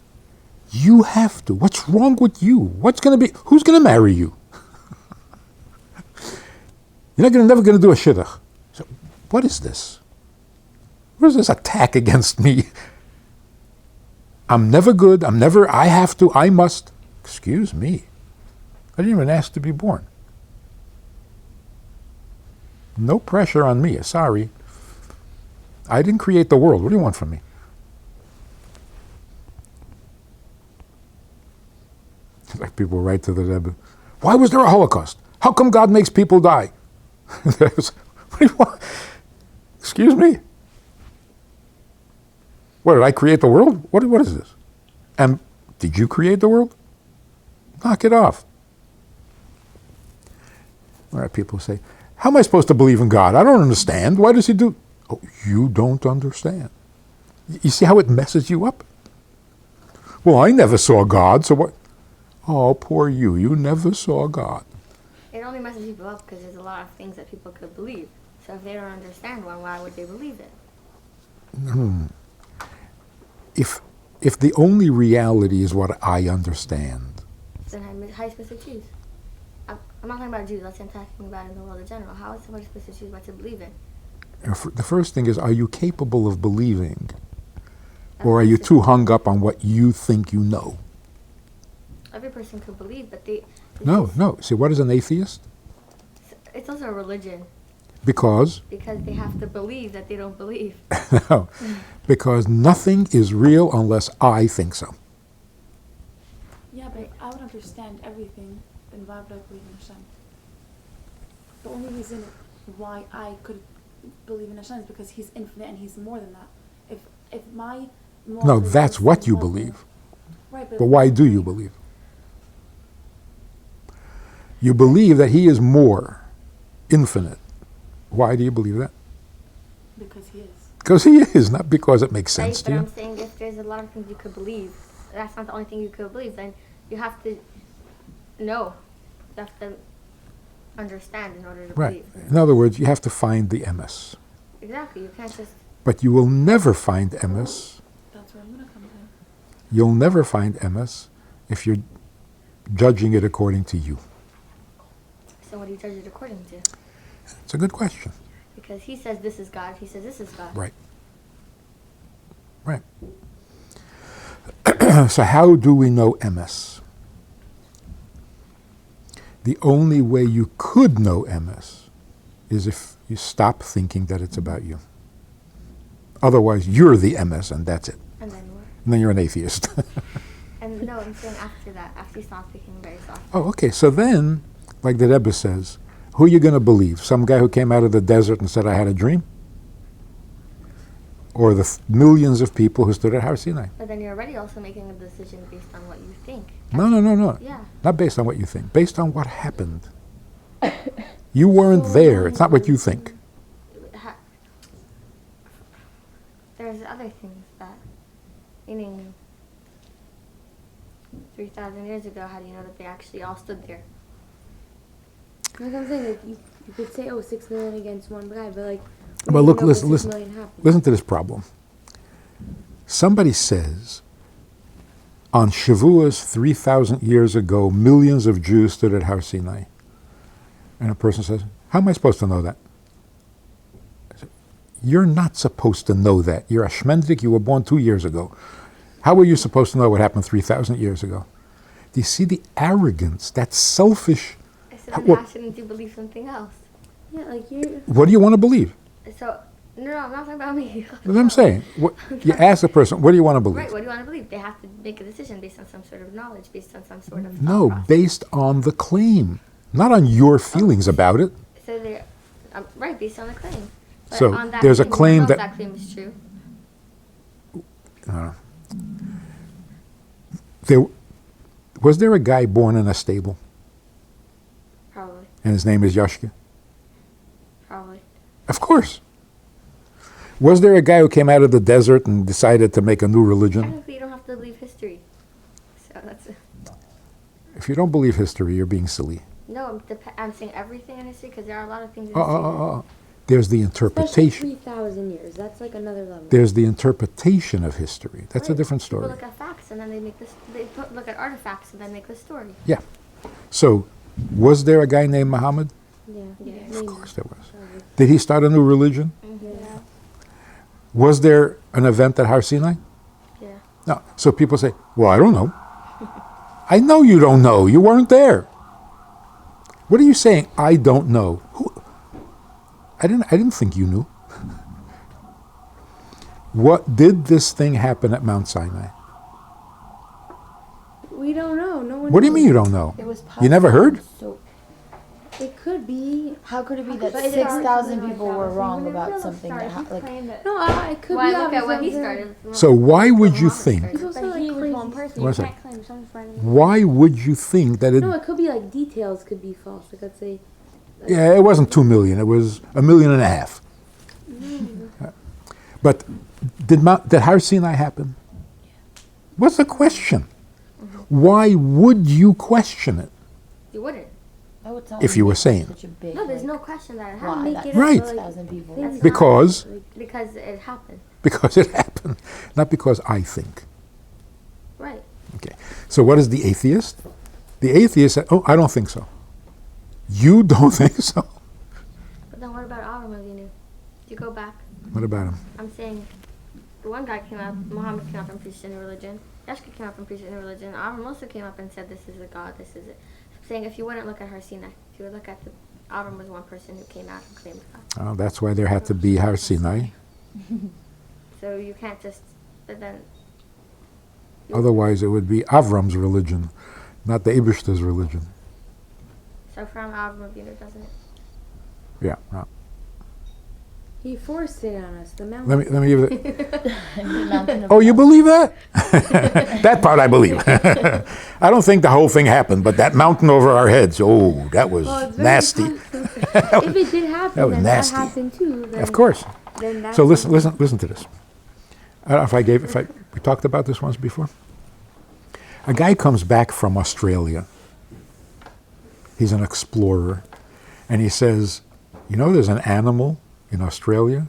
You have to. What's wrong with you? Who's going to marry you? You're never going to do a shidduch. So what is this? What is this attack against me? I'm never good. I have to, I must. Excuse me. I didn't even ask to be born. No pressure on me. Sorry. I didn't create the world. What do you want from me? Like people write to the Rebbe, why was there a Holocaust? How come God makes people die? What do you want? Excuse me? What, did I create the world? What is this? And did you create the world? Knock it off. All right, people say, how am I supposed to believe in God? I don't understand. Why does he do? Oh, you don't understand. You see how it messes you up? Well, I never saw God, so what? Oh, poor you. You never saw God. It only messes people up because there's a lot of things that people could believe. So if they don't understand one, why would they believe it? If the only reality is what I understand, then how are you supposed to choose? I'm not talking about Jews. I'm talking about in the world in general. How is somebody supposed to choose what to believe in? the first thing is, are you capable of believing? Or are you too hung up on what you think you know? Every person could believe, but No. See, what is an atheist? It's also a religion. Because? Because they have to believe that they don't believe. No. Because nothing is real unless I think so. Yeah, but I would understand everything, then why would I believe in Hashem? The only reason why I could believe in Hashem is because He's infinite and He's more than that. If my No, that's what you believe. Right, but why do you believe? You believe that He is more, infinite. Why do you believe that? Because He is. Because He is, not because it makes sense to But you. I'm saying if there's a lot of things you could believe, that's not the only thing you could believe, then you have to know. You have to understand in order to Right. believe. In other words, you have to find the emes. Exactly. You can't just... But you will never find emes. That's where I'm going to come in. You'll never find emes if you're judging it according to you. So what do you judge it according to? It's a good question. because he says this is God. He says this is God. Right. Right. So how do we know MS? The only way you could know MS is if you stop thinking that it's about you. Otherwise, you're the MS, and that's it. And then what? And then you're an atheist. And no, I'm saying after that, after you stop speaking very softly. Oh, okay. So then, like the Rebbe says, who are you going to believe? Some guy who came out of the desert and said, I had a dream? Or the millions of people who stood at Har Sinai? But then you're already also making a decision based on what you think. No. Yeah. Not based on what you think. Based on what happened. You weren't there. It's not what you think. There's other things that, meaning 3,000 years ago, how do you know that they actually all stood there? That's what I'm saying. Like you could say, oh, 6 million against one guy, but like. Well, look, know listen, that 6 listen, million happened. listen to this problem. Somebody says, on Shavuos 3,000 years ago, millions of Jews stood at Har Sinai. And a person says, how am I supposed to know that? I said, you're not supposed to know that. You're a shmendrik, you were born 2 years ago. How were you supposed to know what happened 3,000 years ago? Do you see the arrogance, that selfish... I said, then how shouldn't you believe something else? Yeah, like you. What do you want to believe? So, no, I'm not talking about me. That's what I'm saying. You ask the person, what do you want to believe? Right, what do you want to believe? They have to make a decision based on some sort of knowledge, based on some sort of No, thought process. based on the claim, not on your feelings about it. So they're, right, based on the claim. But So on that there's a claim, you claim don't know that- if that claim is true. Was there a guy born in a stable, Probably, and his name is Yashka? probably. Of course. Was there a guy who came out of the desert and decided to make a new religion? Technically, you don't have to believe history. So that's it. If you don't believe history, you're being silly. No, I'm saying everything in history because there are a lot of things in history. There's the Especially interpretation. 3,000 years. That's like another level. There's the interpretation of history. That's a Right. different People story. look at facts and then they make this. Look at artifacts and then make the story. Yeah. So, was there a guy named Muhammad? Yeah. Yeah. Of course there was. Did he start a new religion? Yeah. Was there an event at Har Sinai? Yeah. No. So people say, well, I don't know. I know you don't know. You weren't there. What are you saying? I don't know. I didn't think you knew. What did this thing happen at Mount Sinai? We don't know. No one What do you knows. mean you don't know? It was You never heard? So It could be. how could it be that But it 6,000 started people were wrong about something that No, like it could Why be. look at what he obviously. started? So why would you think? He's also But like he was crazy. one person. One You second. can't claim someone's friend. Why would you think that it... No, it could be like details could be false. Like let's say. Yeah, it wasn't 2 million. It was 1.5 million. But did Har Sinai happen? What's the question? Why would you question it? You wouldn't. that would sound If you were like sane. such a big, No, there's like, no question that it lie happened. Make that it up, Right. but, like, 6,000 people. things Because Because it happened. because it happened, not because I think. Right. Okay. So what is the atheist? The atheist said, "Oh, I don't think so." You don't think so? But then what about Avram Avinu? You go back. What about him? I'm saying the one guy came up, Muhammad came up and preached a new religion. Yashka came up and preached a new religion. Avram also came up and said, this is a God, this is it. I'm saying if you wouldn't look at Har Sinai, if you would look at Avram was one person who came out and claimed God. Oh, that's why there had to be Har Sinai. So you can't just, but then, Otherwise, it would be Avram's religion, not the Ibishter's religion. so from Avram Avinu, doesn't it? Yeah. No. He forced it on us. The mountain. Let me give it. the mountain of Oh, you believe that? That part I believe. I don't think the whole thing happened, but that mountain over our heads, oh, that was Well, it's very nasty. If it did happen, That was then nasty. that happened too. Then, Of course. Then that's So listen to this. I don't know if we talked about this once before. A guy comes back from Australia. He's an explorer, and he says, "You know, there's an animal in Australia.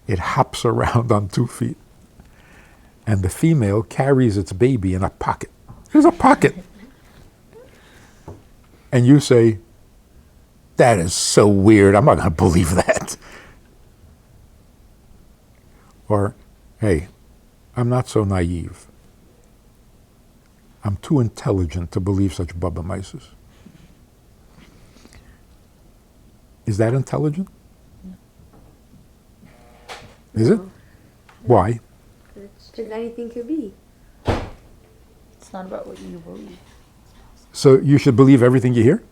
It hops around on 2 feet, and the female carries its baby in a pocket. There's a pocket." And you say, "That is so weird. I'm not going to believe that." Or, hey, I'm not so naive. I'm too intelligent to believe such bubba mices. Is that intelligent? Is it? Why? Because anything could be. It's not about what you believe. So you should believe everything you hear?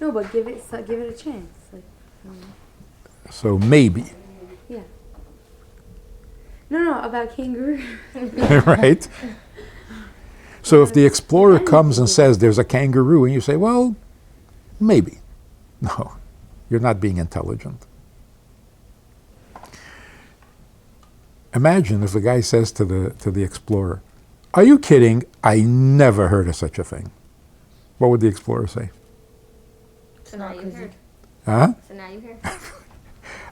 No, but give it a chance. Like, So maybe, yeah. No, about kangaroo. right? So if the explorer comes and says there's a kangaroo, and you say, well, maybe. No, you're not being intelligent. Imagine if the guy says to the explorer, are you kidding? I never heard of such a thing. What would the explorer say? So now you heard. Huh? So now you hear.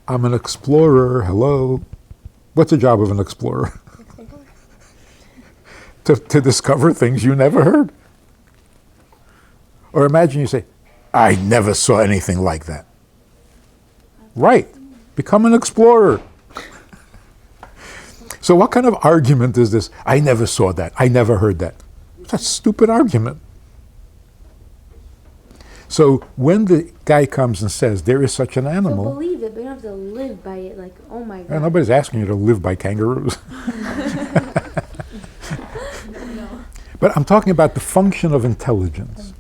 I'm an explorer, hello. What's the job of an explorer? to discover things you never heard. Or imagine you say, I never saw anything like that. Right. Become an explorer. So what kind of argument is this? I never saw that. I never heard that. It's a stupid argument. So when the guy comes and says there is such an So animal, believe it, but you don't have to live by it. Like, oh my god. nobody's asking you to live by kangaroos. But I'm talking about the function of intelligence.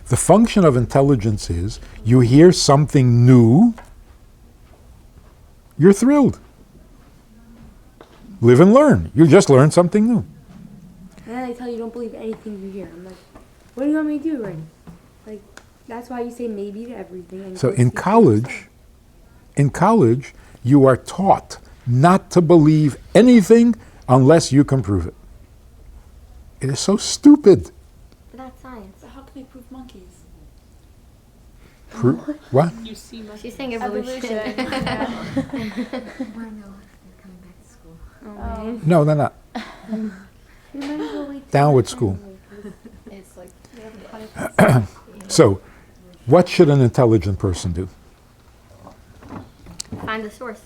The function of intelligence is you hear something new, you're thrilled. Live and learn. You just learned something new. And then they tell you don't believe anything you hear. I'm like, what do you want me to do, right? Like, that's why you say maybe to everything. And So you in college, you are taught not to believe anything unless you can prove it. It is so stupid. But that's science. So how can they prove monkeys? What? She's saying evolution. Oh, No, they're not. man. You might as well wait Downward till school. It's like So, what should an intelligent person do? Find the source.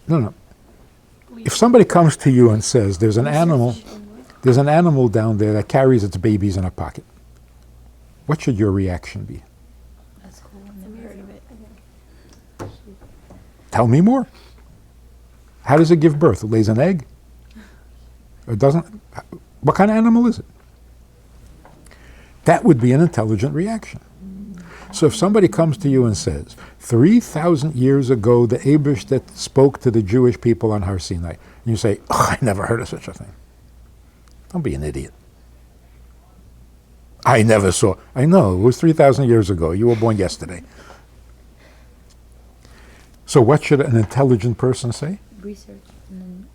No. If somebody comes to you and says there's an animal down there that carries its babies in a pocket, what should your reaction be? that's cool. I've never heard of it. Tell me more. How does it give birth? It lays an egg? Or doesn't? What kind of animal is it? That would be an intelligent reaction. So if somebody comes to you and says, 3,000 years ago, the Abish that spoke to the Jewish people on Har Sinai, and you say, oh, I never heard of such a thing. Don't be an idiot. I never saw. I know, it was 3,000 years ago. You were born yesterday. So what should an intelligent person say? Research. And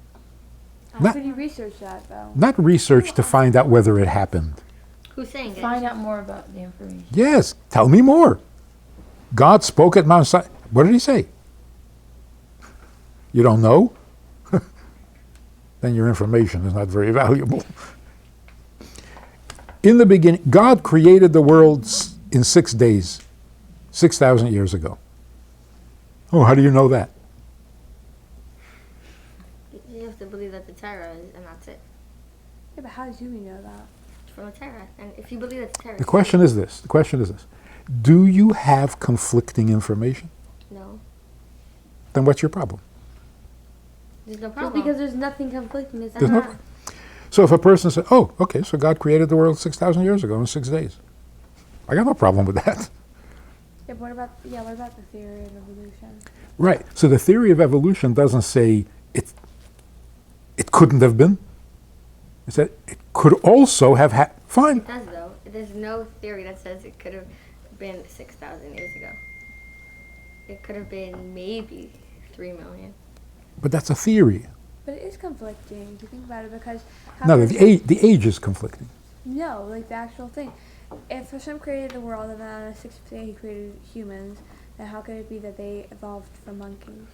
then How could you research that, though? Not research to find out whether it happened. Who's saying it? find out more about the information. Yes, tell me more. God spoke at Mount Sinai. What did he say? You don't know? Then your information is not very valuable. In the beginning, God created the world in 6 days, 6,000 years ago. Oh, how do you know that? You have to believe that the Torah is, and that's it. Yeah, but how do we know that? From the Torah. And if you believe that the Torah The question is this. Do you have conflicting information? No. Then what's your problem? There's no Just problem. because there's nothing conflicting is There's not. no. So if a person says, oh, okay, so God created the world 6,000 years ago in 6 days. I got no problem with that. Yeah, but what about the theory of evolution? Right. So the theory of evolution doesn't say it couldn't have been. It said it could also have fine. It does, though. There's no theory that says it could have been 6,000 years ago. It could have been maybe 3 million. But that's a theory. But it is conflicting if you think about it, because No, the age is conflicting. No, like the actual thing. If Hashem created the world and then on the sixth day He created humans, then how could it be that they evolved from monkeys?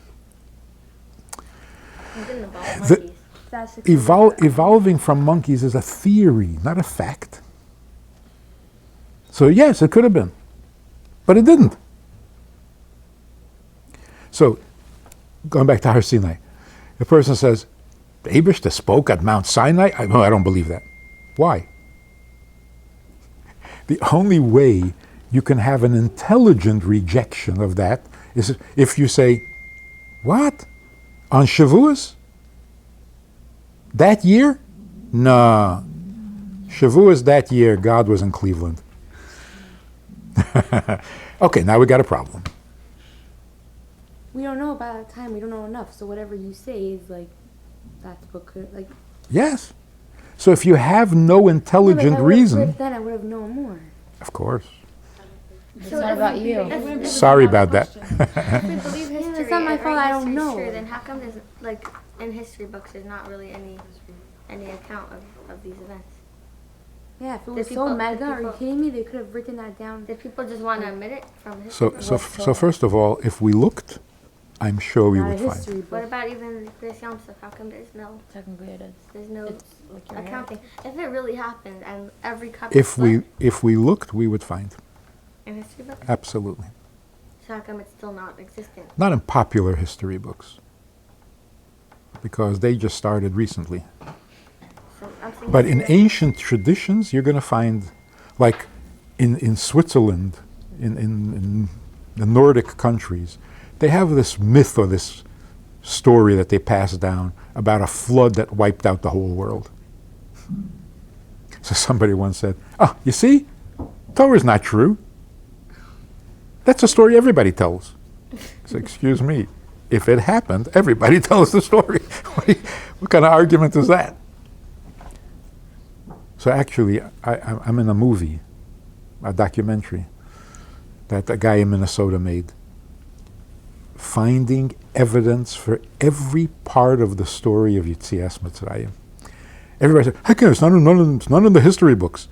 It didn't evolve The- monkeys. That's the Evolving from monkeys is a theory, not a fact. So yes, it could have been, but it didn't. So going back to Har Sinai, the person says, the Eibishter spoke at Mount Sinai? No, I don't believe that. Why? The only way you can have an intelligent rejection of that is if you say, what? On Shavuos? That year? No. Shavuos that year, God was in Cleveland. Okay, now we got a problem. We don't know about that time. We don't know enough. So whatever you say is like, that's what could like. Yes. So if you have no intelligent reason, Then I would have known more. of course. It's not about you. Sorry about that. If we believe history, it's not my and fault, right I don't history is know. true, then how come there's like in history books there's not really any account of these events? Yeah, if it Did was people- so did mega, are you people- kidding me? They could have written that down. Did people just want to admit it from history So, books? so first of all, if we looked, I'm sure we Not a would find. history What book. about even Chris Yom stuff? How come Technically it is. there's no It's like your hair. accounting? If it really happened and every cup If was we looked, we would find. in history books, Absolutely. so how come it's still not existent? Not in popular history books, because they just started recently. So I'm thinking But in that- ancient traditions, you're going to find, like in Switzerland, in the Nordic countries, they have this myth or this story that they pass down about a flood that wiped out the whole world. So somebody once said, "Oh, you see, Torah's not true. That's a story everybody tells." So excuse me, if it happened, everybody tells the story. What kind of argument is that? So actually, I'm in a movie, a documentary, that a guy in Minnesota made, finding evidence for every part of the story of Yetzias Mitzrayim. Everybody said, "Heck, it's not in the history books."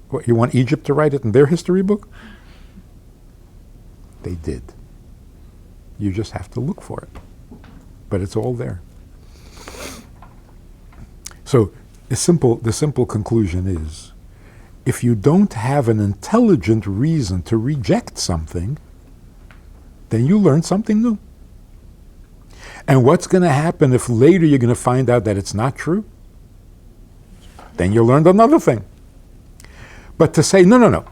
What, you want Egypt to write it in their history book? They did. You just have to look for it. But it's all there. So the simple conclusion is, if you don't have an intelligent reason to reject something, then you learn something new. And what's going to happen if later you're going to find out that it's not true? Then you learned another thing. But to say, no,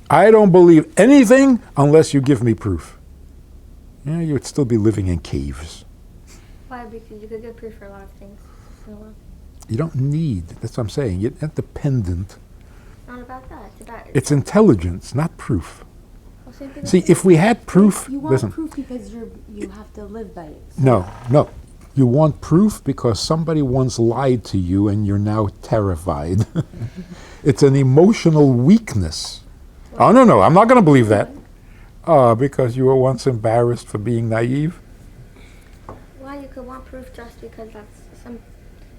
I don't believe anything unless you give me proof, you would still be living in caves. Why? Because you could get proof for a lot of things. You don't need, that's what I'm saying, you're not dependent. Not about that. It's about It's intelligence, not proof. well, same thing See, with if we had proof, You want listen, proof because you have to live by it. no. You want proof because somebody once lied to you and you're now terrified. It's an emotional weakness. Oh, no, I'm not going to believe that. Because you were once embarrassed for being naive? why you could want proof just because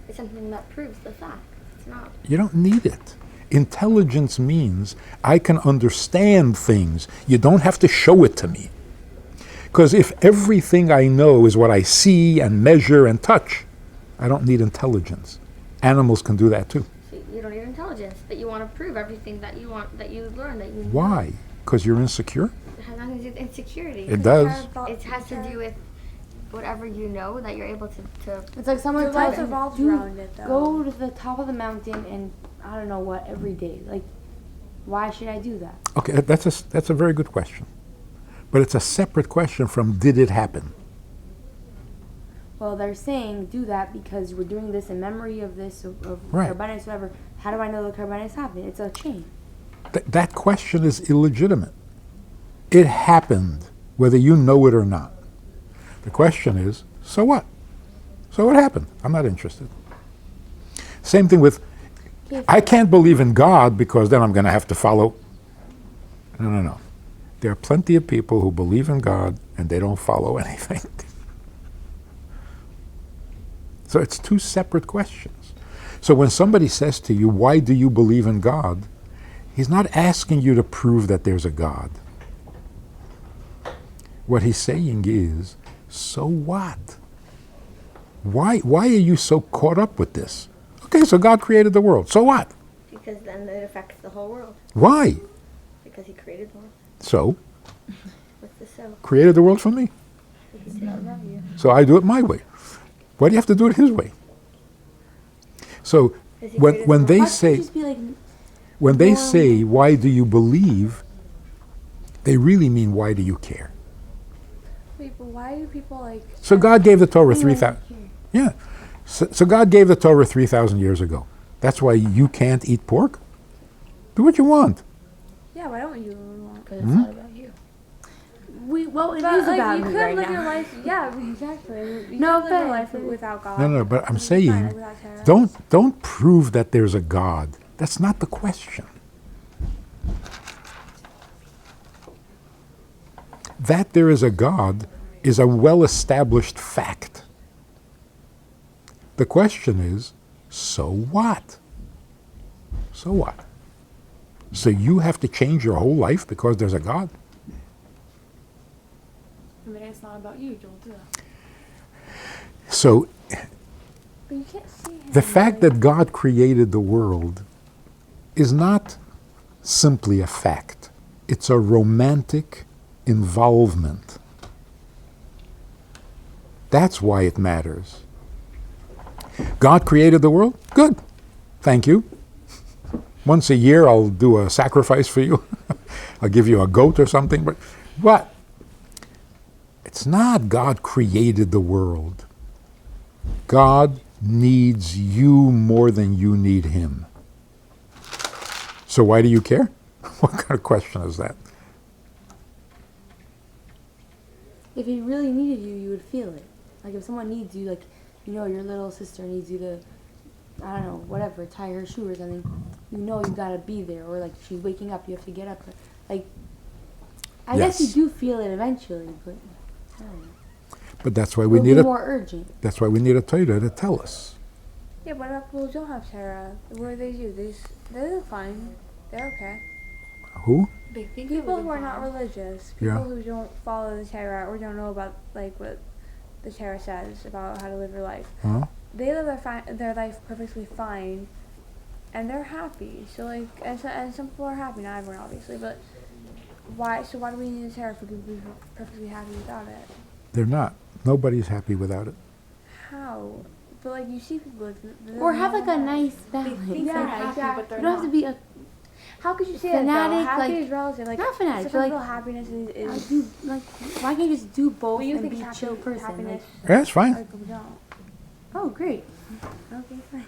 it's something that proves the fact. It's not. You don't need it. Intelligence means I can understand things. You don't have to show it to me. Because if everything I know is what I see and measure and touch, I don't need intelligence. Animals can do that too. So you don't need intelligence, but you want to prove everything that you want, that you learn, that you know. Why? Because you're insecure? It has nothing to do with insecurity. It does. It has to do with whatever you know that you're able to It's like someone Your tells life you, revolves "Dude, around it, though." go to the top of the mountain and I don't know what every day. Like, why should I do that? Okay, that's a very good question. But it's a separate question from did it happen? Well, they're saying do that because we're doing this in memory of this, of Right. Karbanis, whatever. How do I know the Karbanis happened? It's a chain. That question is illegitimate. It happened, whether you know it or not. The question is, so what? So what happened? I'm not interested. Same thing with, I can't believe in God because then I'm going to have to follow. No. There are plenty of people who believe in God and they don't follow anything. So it's two separate questions. So when somebody says to you, why do you believe in God? He's not asking you to prove that there's a God. What he's saying is, so what? Why are you so caught up with this? Okay, so God created the world. So what? because then it affects the whole world Why? because he created the world. So, What's the so? created the world for me. It's not about you. So I do it my way. Why do you have to do it his way? So when they Why can't say you just be like, when they say why do you believe, they really mean why do you care? Wait, but why do people like? So God gave the Torah anyway, 3,000. Yeah. So God gave the Torah 3,000 years ago. That's why you can't eat pork? Do what you want. Yeah, why don't you? Because it's not about you. well, it is But like, about you me could right live now. your life. Yeah, exactly. You No, could live your but- life without God. No, but I'm It's fine, saying, without Torah. don't prove that there's a God. That's not the question. That there is a God is a well-established fact. The question is, so what? So what? So you have to change your whole life because there's a God? I mean, it's not about you. Don't do that. So But you can't see him. the fact that God created the world is not simply a fact. It's a romantic involvement. That's why it matters. God created the world? Good. Thank you. Once a year I'll do a sacrifice for you. I'll give you a goat or something. But what? It's not God created the world. God needs you more than you need him. So why do you care? What kind of question is that? If he really needed you, you would feel it. Like if someone needs you, like, you know, your little sister needs you to, I don't know, whatever, tie her shoe or something, you know you gotta be there. Or like she's waking up, you have to get up. Like, I guess you Yes. do feel it eventually, but I don't know. But that's why It'll we be need more urgent. that's why we need a Torah to tell us. Yeah, what about people who don't have Torah? What do? They're fine. They're okay. Who? People who are not religious, Yeah. people who don't follow the Torah or don't know about like what the Torah says about how to live your life. Huh? They live their life perfectly fine, and they're happy. So like, and some people are happy. Not everyone, obviously, but why? So why do we need the Torah for people to be perfectly happy without it? They're not. Nobody's happy without it. How? But like, you see people like. Or have like a nice balance. think they're happy, Exactly. but they're You don't have to not. be a How could you say that? Fanatic, Though? Happy like- is relative. Like, not fanatic, for but, some like, people, happiness I is do like. Why can't you just do both Well, you and think be a happy, chill person? happiness. Like, Yeah, that's fine. Other people don't. oh, great. Okay, fine.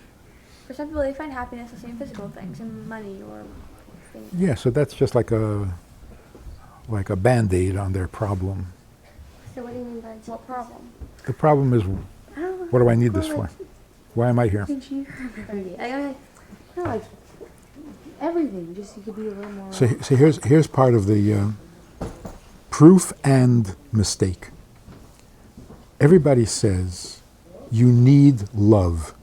For some people, they find happiness in same physical things, in money or things. Yeah, so that's just like a Band-Aid on their problem. So what do you mean by What problem? The problem is, I don't know. what do I need this Well, for? Why am I here? Think she- no, like everything. Just you could be a little more. So here's part of the proof and mistake. Everybody says you need love.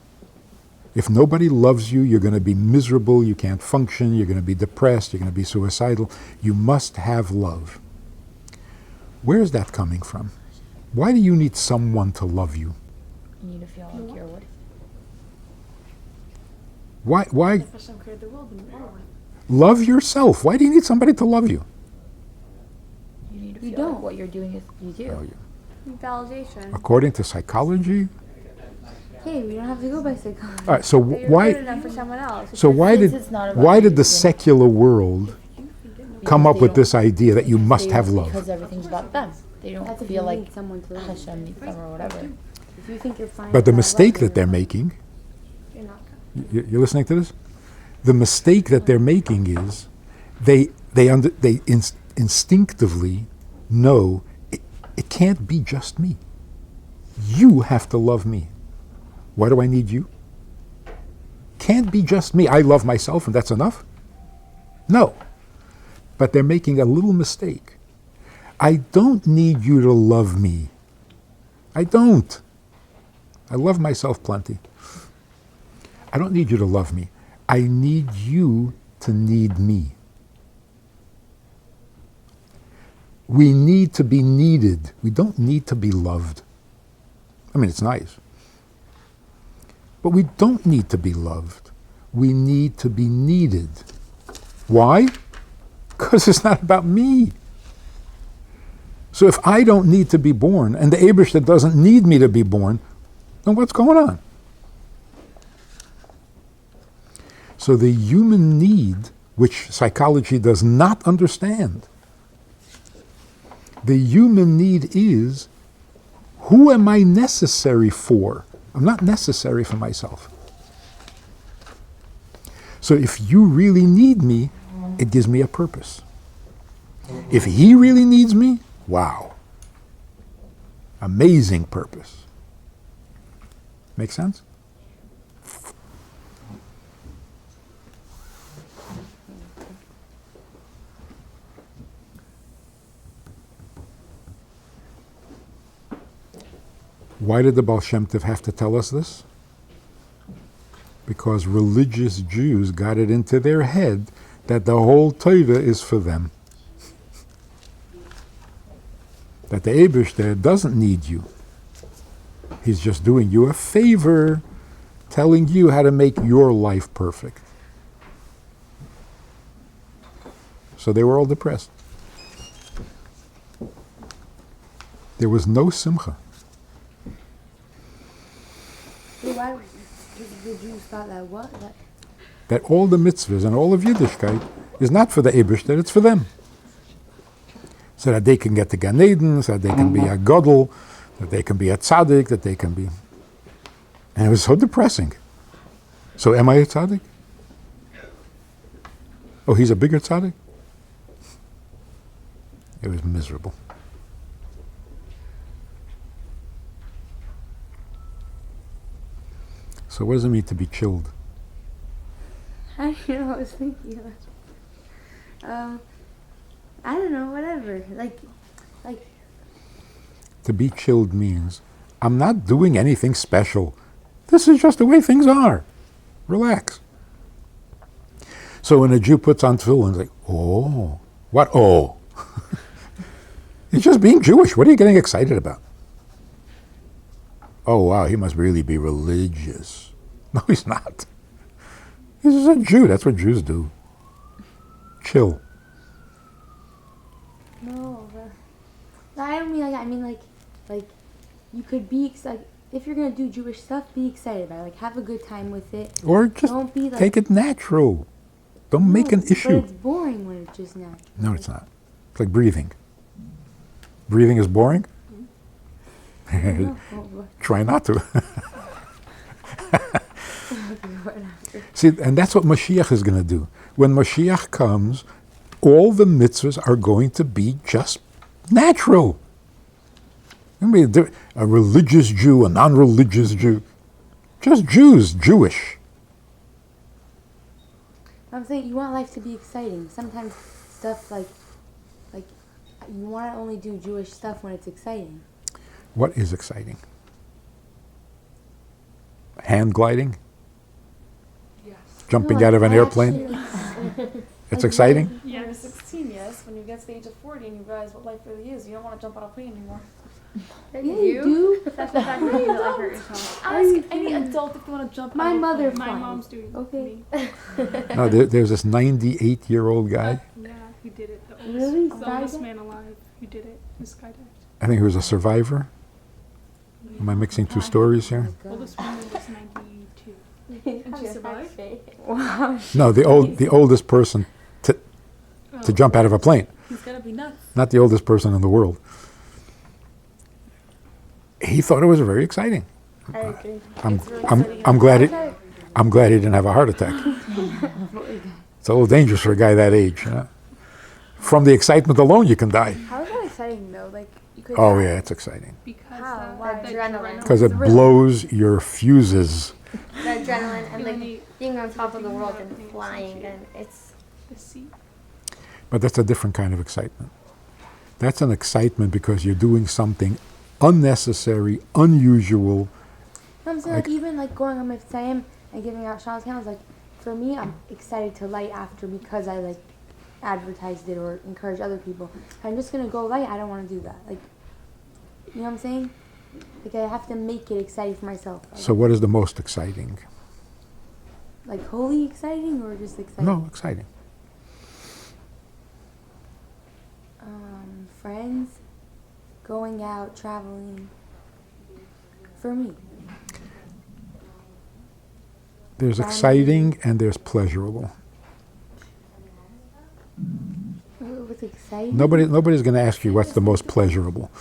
If nobody loves you, you're going to be miserable, you can't function, you're going to be depressed, you're going to be suicidal. You must have love. Where's that coming from? Why do you need someone to love you? You need to feel like you're worth. Why If Hashem created the world, then you are worth it. love yourself? Why do you need somebody to love you? You need to You feel like don't. what you're doing is you do. Oh, yeah. Validation. According to psychology? Hey, we don't have to go by psychology. All right, so That you're why good enough for someone else. so why Since did it's not about why you, did the then- secular world come up with this idea that you must have love? Because everything's about them. They don't That's if feel you like need someone to love. Hashem needs them or whatever. If you think you're fine. But the without mistake love, that they're you're- making, You're not. you're listening to this? The mistake that they're making is they instinctively know it can't be just me. You have to love me. Why do I need you? Can't be just me. I love myself and that's enough? No. But they're making a little mistake. I don't need you to love me. I don't. I love myself plenty. I don't need you to love me. I need you to need me. We need to be needed. We don't need to be loved. I mean, it's nice. But we don't need to be loved. We need to be needed. Why? Because it's not about me. So if I don't need to be born, and the Eibishter doesn't need me to be born, then what's going on? So the human need, which psychology does not understand, the human need is, who am I necessary for? I'm not necessary for myself. So if you really need me, it gives me a purpose. If he really needs me, wow. Amazing purpose. Make sense? Why did the Baal Shem Tov have to tell us this? Because religious Jews got it into their head that the whole Torah is for them. That the Eibishter doesn't need you. He's just doing you a favor, telling you how to make your life perfect. So they were all depressed. There was no simcha. Why the Jews thought that what? That all the mitzvahs and all of Yiddishkeit is not for the Eibishter, it's for them. So that they can get to Gan Eden, so that they can be a Gadol, that they can be a Tzaddik, that they can be... And it was so depressing. So am I a Tzaddik? Oh, he's a bigger Tzaddik? It was miserable. So what does it mean to be chilled? I don't know. I was thinking about. I don't know. Whatever. Like. To be chilled means I'm not doing anything special. This is just the way things are. Relax. So when a Jew puts on tefillin, it's like, oh, what? Oh, he's just being Jewish. What are you getting excited about? Oh wow, he must really be religious. No, he's not. He's just a Jew. That's what Jews do. Chill. No, I don't mean like. I mean like you could be like if you're gonna do Jewish stuff, be excited about it. Like have a good time with it. Or just don't be like, take it natural. Don't make an issue. But it's boring when it's just natural. No, it's not. It's like breathing. Breathing is boring? Try not to. See, and that's what Mashiach is going to do. When Mashiach comes, all the mitzvahs are going to be just natural. I mean, a religious Jew, a non-religious Jew. Just Jews, Jewish. I'm saying you want life to be exciting. Sometimes stuff like you want to only do Jewish stuff when it's exciting. What is exciting? Hand gliding? Yes. Jumping No, out of an I airplane? actually- It's exciting? When you're 16, yes. When you get to the age of 40 and you realize what life really is, you don't want to jump out of a plane anymore. Yeah, you do. That's the fact that you like hurt yourself. Ask any adult if they want to jump My out of a mother plane. My fine. mom's doing it Okay. with me. No, there's this 98-year-old guy. Yeah, he did it. The Really? oldest, the oldest Skydived? man alive who did it. He skydived. I think he was a survivor. Am I mixing two stories here? Oldest woman was 92. And she survived? Wow. No, the oldest person to jump out of a plane. He's got to be nuts. Not the oldest person in the world. He thought it was very exciting. I agree. I'm glad he didn't have a heart attack. It's a little dangerous for a guy that age. From the excitement alone, you can die. How is that exciting though? Like you could. Oh yeah, it's exciting Because How? the Why? Adrenaline. because it blows your fuses. The adrenaline and Feeling like being on top of the world and flying, and it's the sea. But that's a different kind of excitement. That's an excitement because you're doing something unnecessary, unusual. I'm saying like even like going on Mitzvayim and giving out Shaw's candles, like for me I'm excited to light after because I like advertised it or encourage other people. If I'm just gonna go light, I don't wanna do that. Like you know what I'm saying? Like I have to make it exciting for myself. So what is the most exciting? Like holy exciting or just exciting? No, exciting. Friends. going out, traveling. For me. There's exciting and there's pleasurable. What's exciting? Nobody's going to ask you what's the most pleasurable.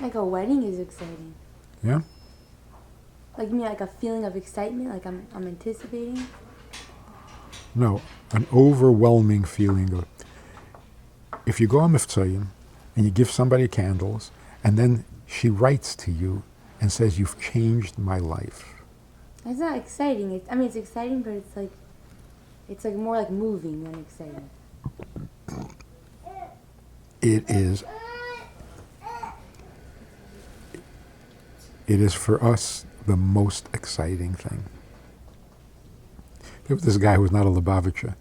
Like a wedding is exciting. Yeah? Like you mean like a feeling of excitement, like I'm anticipating? No, an overwhelming feeling of. If you go on Miftzayim and you give somebody candles, and then she writes to you and says, "You've changed my life." It's not exciting. It's exciting, but it's like more like moving than exciting. It is. It is for us the most exciting thing. There was this guy who was not a Lubavitcher,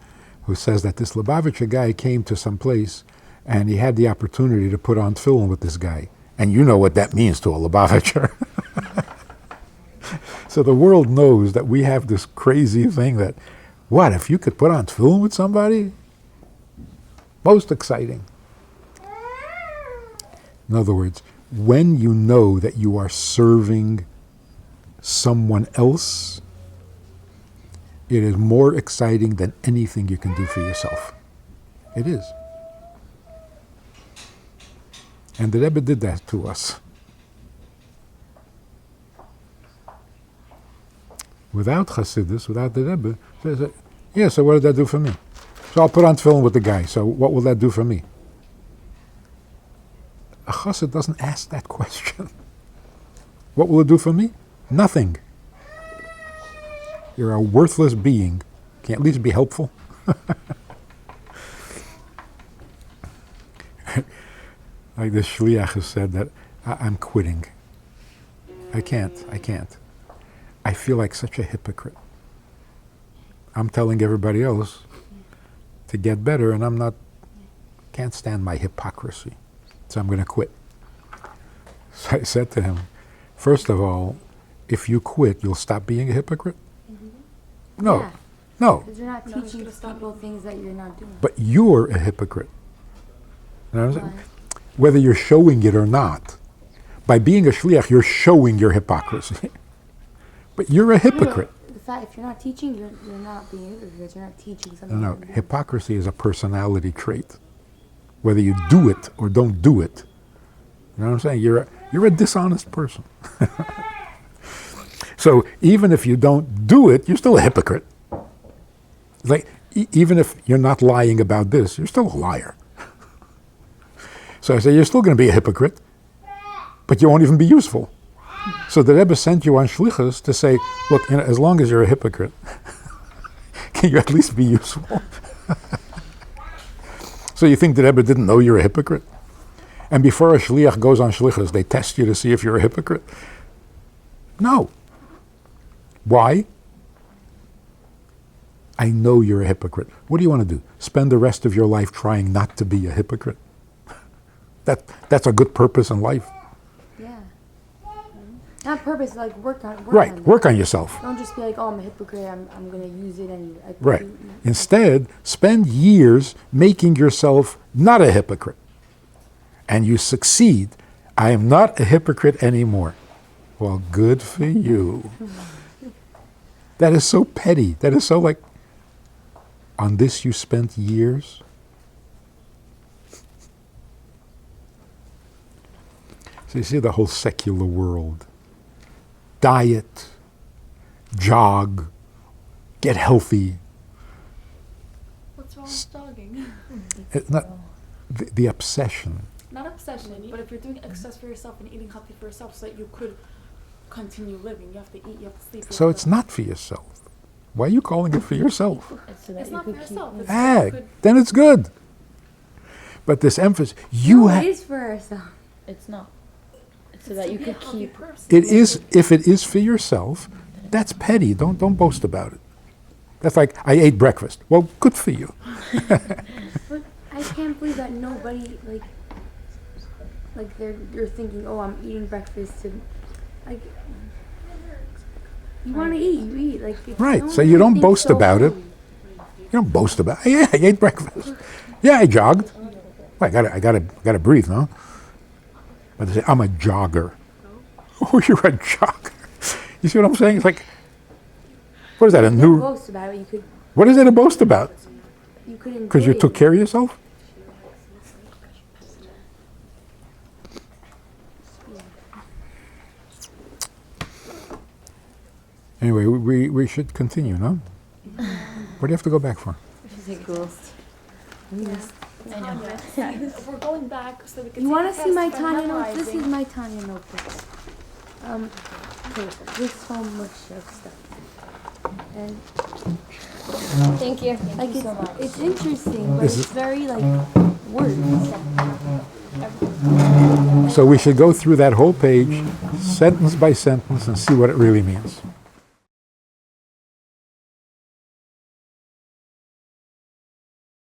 who says that this Lubavitcher guy came to some place and he had the opportunity to put on tefillin with this guy. And you know what that means to a Lubavitcher. So the world knows that we have this crazy thing that, what, if you could put on tefillin with somebody? Most exciting. In other words, when you know that you are serving someone else, it is more exciting than anything you can do for yourself. It is. And the Rebbe did that to us. Without Chassidus, without the Rebbe, yeah, so what did that do for me? So I'll put on tefillin with the guy, so what will that do for me? A Chassid doesn't ask that question. What will it do for me? Nothing. You're a worthless being. Can you at least be helpful? Like the shliach has said that I'm quitting. I can't. I feel like such a hypocrite. I'm telling everybody else to get better, and can't stand my hypocrisy. So I'm going to quit. So I said to him, first of all, if you quit, you'll stop being a hypocrite? Mm-hmm. No. Yeah. No. Because you're not teaching people things that you're not doing. But you're a hypocrite. You know what I'm saying? Whether you're showing it or not. By being a shliach, you're showing your hypocrisy. But you're a hypocrite. No, the fact, if you're not teaching, you're not being a hypocrite because you're not teaching something. No, hypocrisy is a personality trait. Whether you do it or don't do it. You know what I'm saying? You're a dishonest person. So even if you don't do it, you're still a hypocrite. Like even if you're not lying about this, you're still a liar. So I say you're still going to be a hypocrite, but you won't even be useful. So the Rebbe sent you on shlichus to say, look, as long as you're a hypocrite, can you at least be useful? So you think the Rebbe didn't know you're a hypocrite? And before a shliach goes on shlichus, they test you to see if you're a hypocrite? No. Why? I know you're a hypocrite. What do you want to do? Spend the rest of your life trying not to be a hypocrite? That's a good purpose in life. Yeah. Not purpose, like work on Work on yourself. Don't just be like, oh, I'm a hypocrite, I'm going to use it and Right. Instead, spend years making yourself not a hypocrite. And you succeed. I am not a hypocrite anymore. Well, good for you. That is so petty. That is so like, on this you spent years? So you see the whole secular world. Diet, jog, get healthy. What's wrong with jogging? It's not the obsession. Not obsession, but if you're doing exercise for yourself and eating healthy for yourself so that you could continue living, you have to eat, you have to sleep. So it's not for yourself. Why are you calling it for yourself? It's not for yourself. It's Then it's good. But this emphasis, it is for ourselves. It's not. It's so that you could keep. It is, if it is for yourself, that's petty. Don't boast about it. That's like, I ate breakfast. Well, good for you. But I can't believe that nobody, you're thinking, oh, I'm eating breakfast to, you want to eat, you eat. Right, so you don't boast about it. You don't boast about it. Yeah, I ate breakfast. Yeah, I jogged. Well, I gotta breathe, no? But they say, I'm a jogger. Oh, you're a jogger. You see what I'm saying? It's like, what is that, a You new, boast about it. You could. what is that to boast about? You could enjoy Because you took it. care of yourself? Anyway, we should continue, no? What do you have to go back for? We're going back so we can You take want a to see my test by Tanya notes? This memorizing. is my Tanya notebook. Okay, this so much of stuff. And Thank you. like it's interesting, but This it's is- very like words. So we should go through that whole page, sentence by sentence, and see what it really means.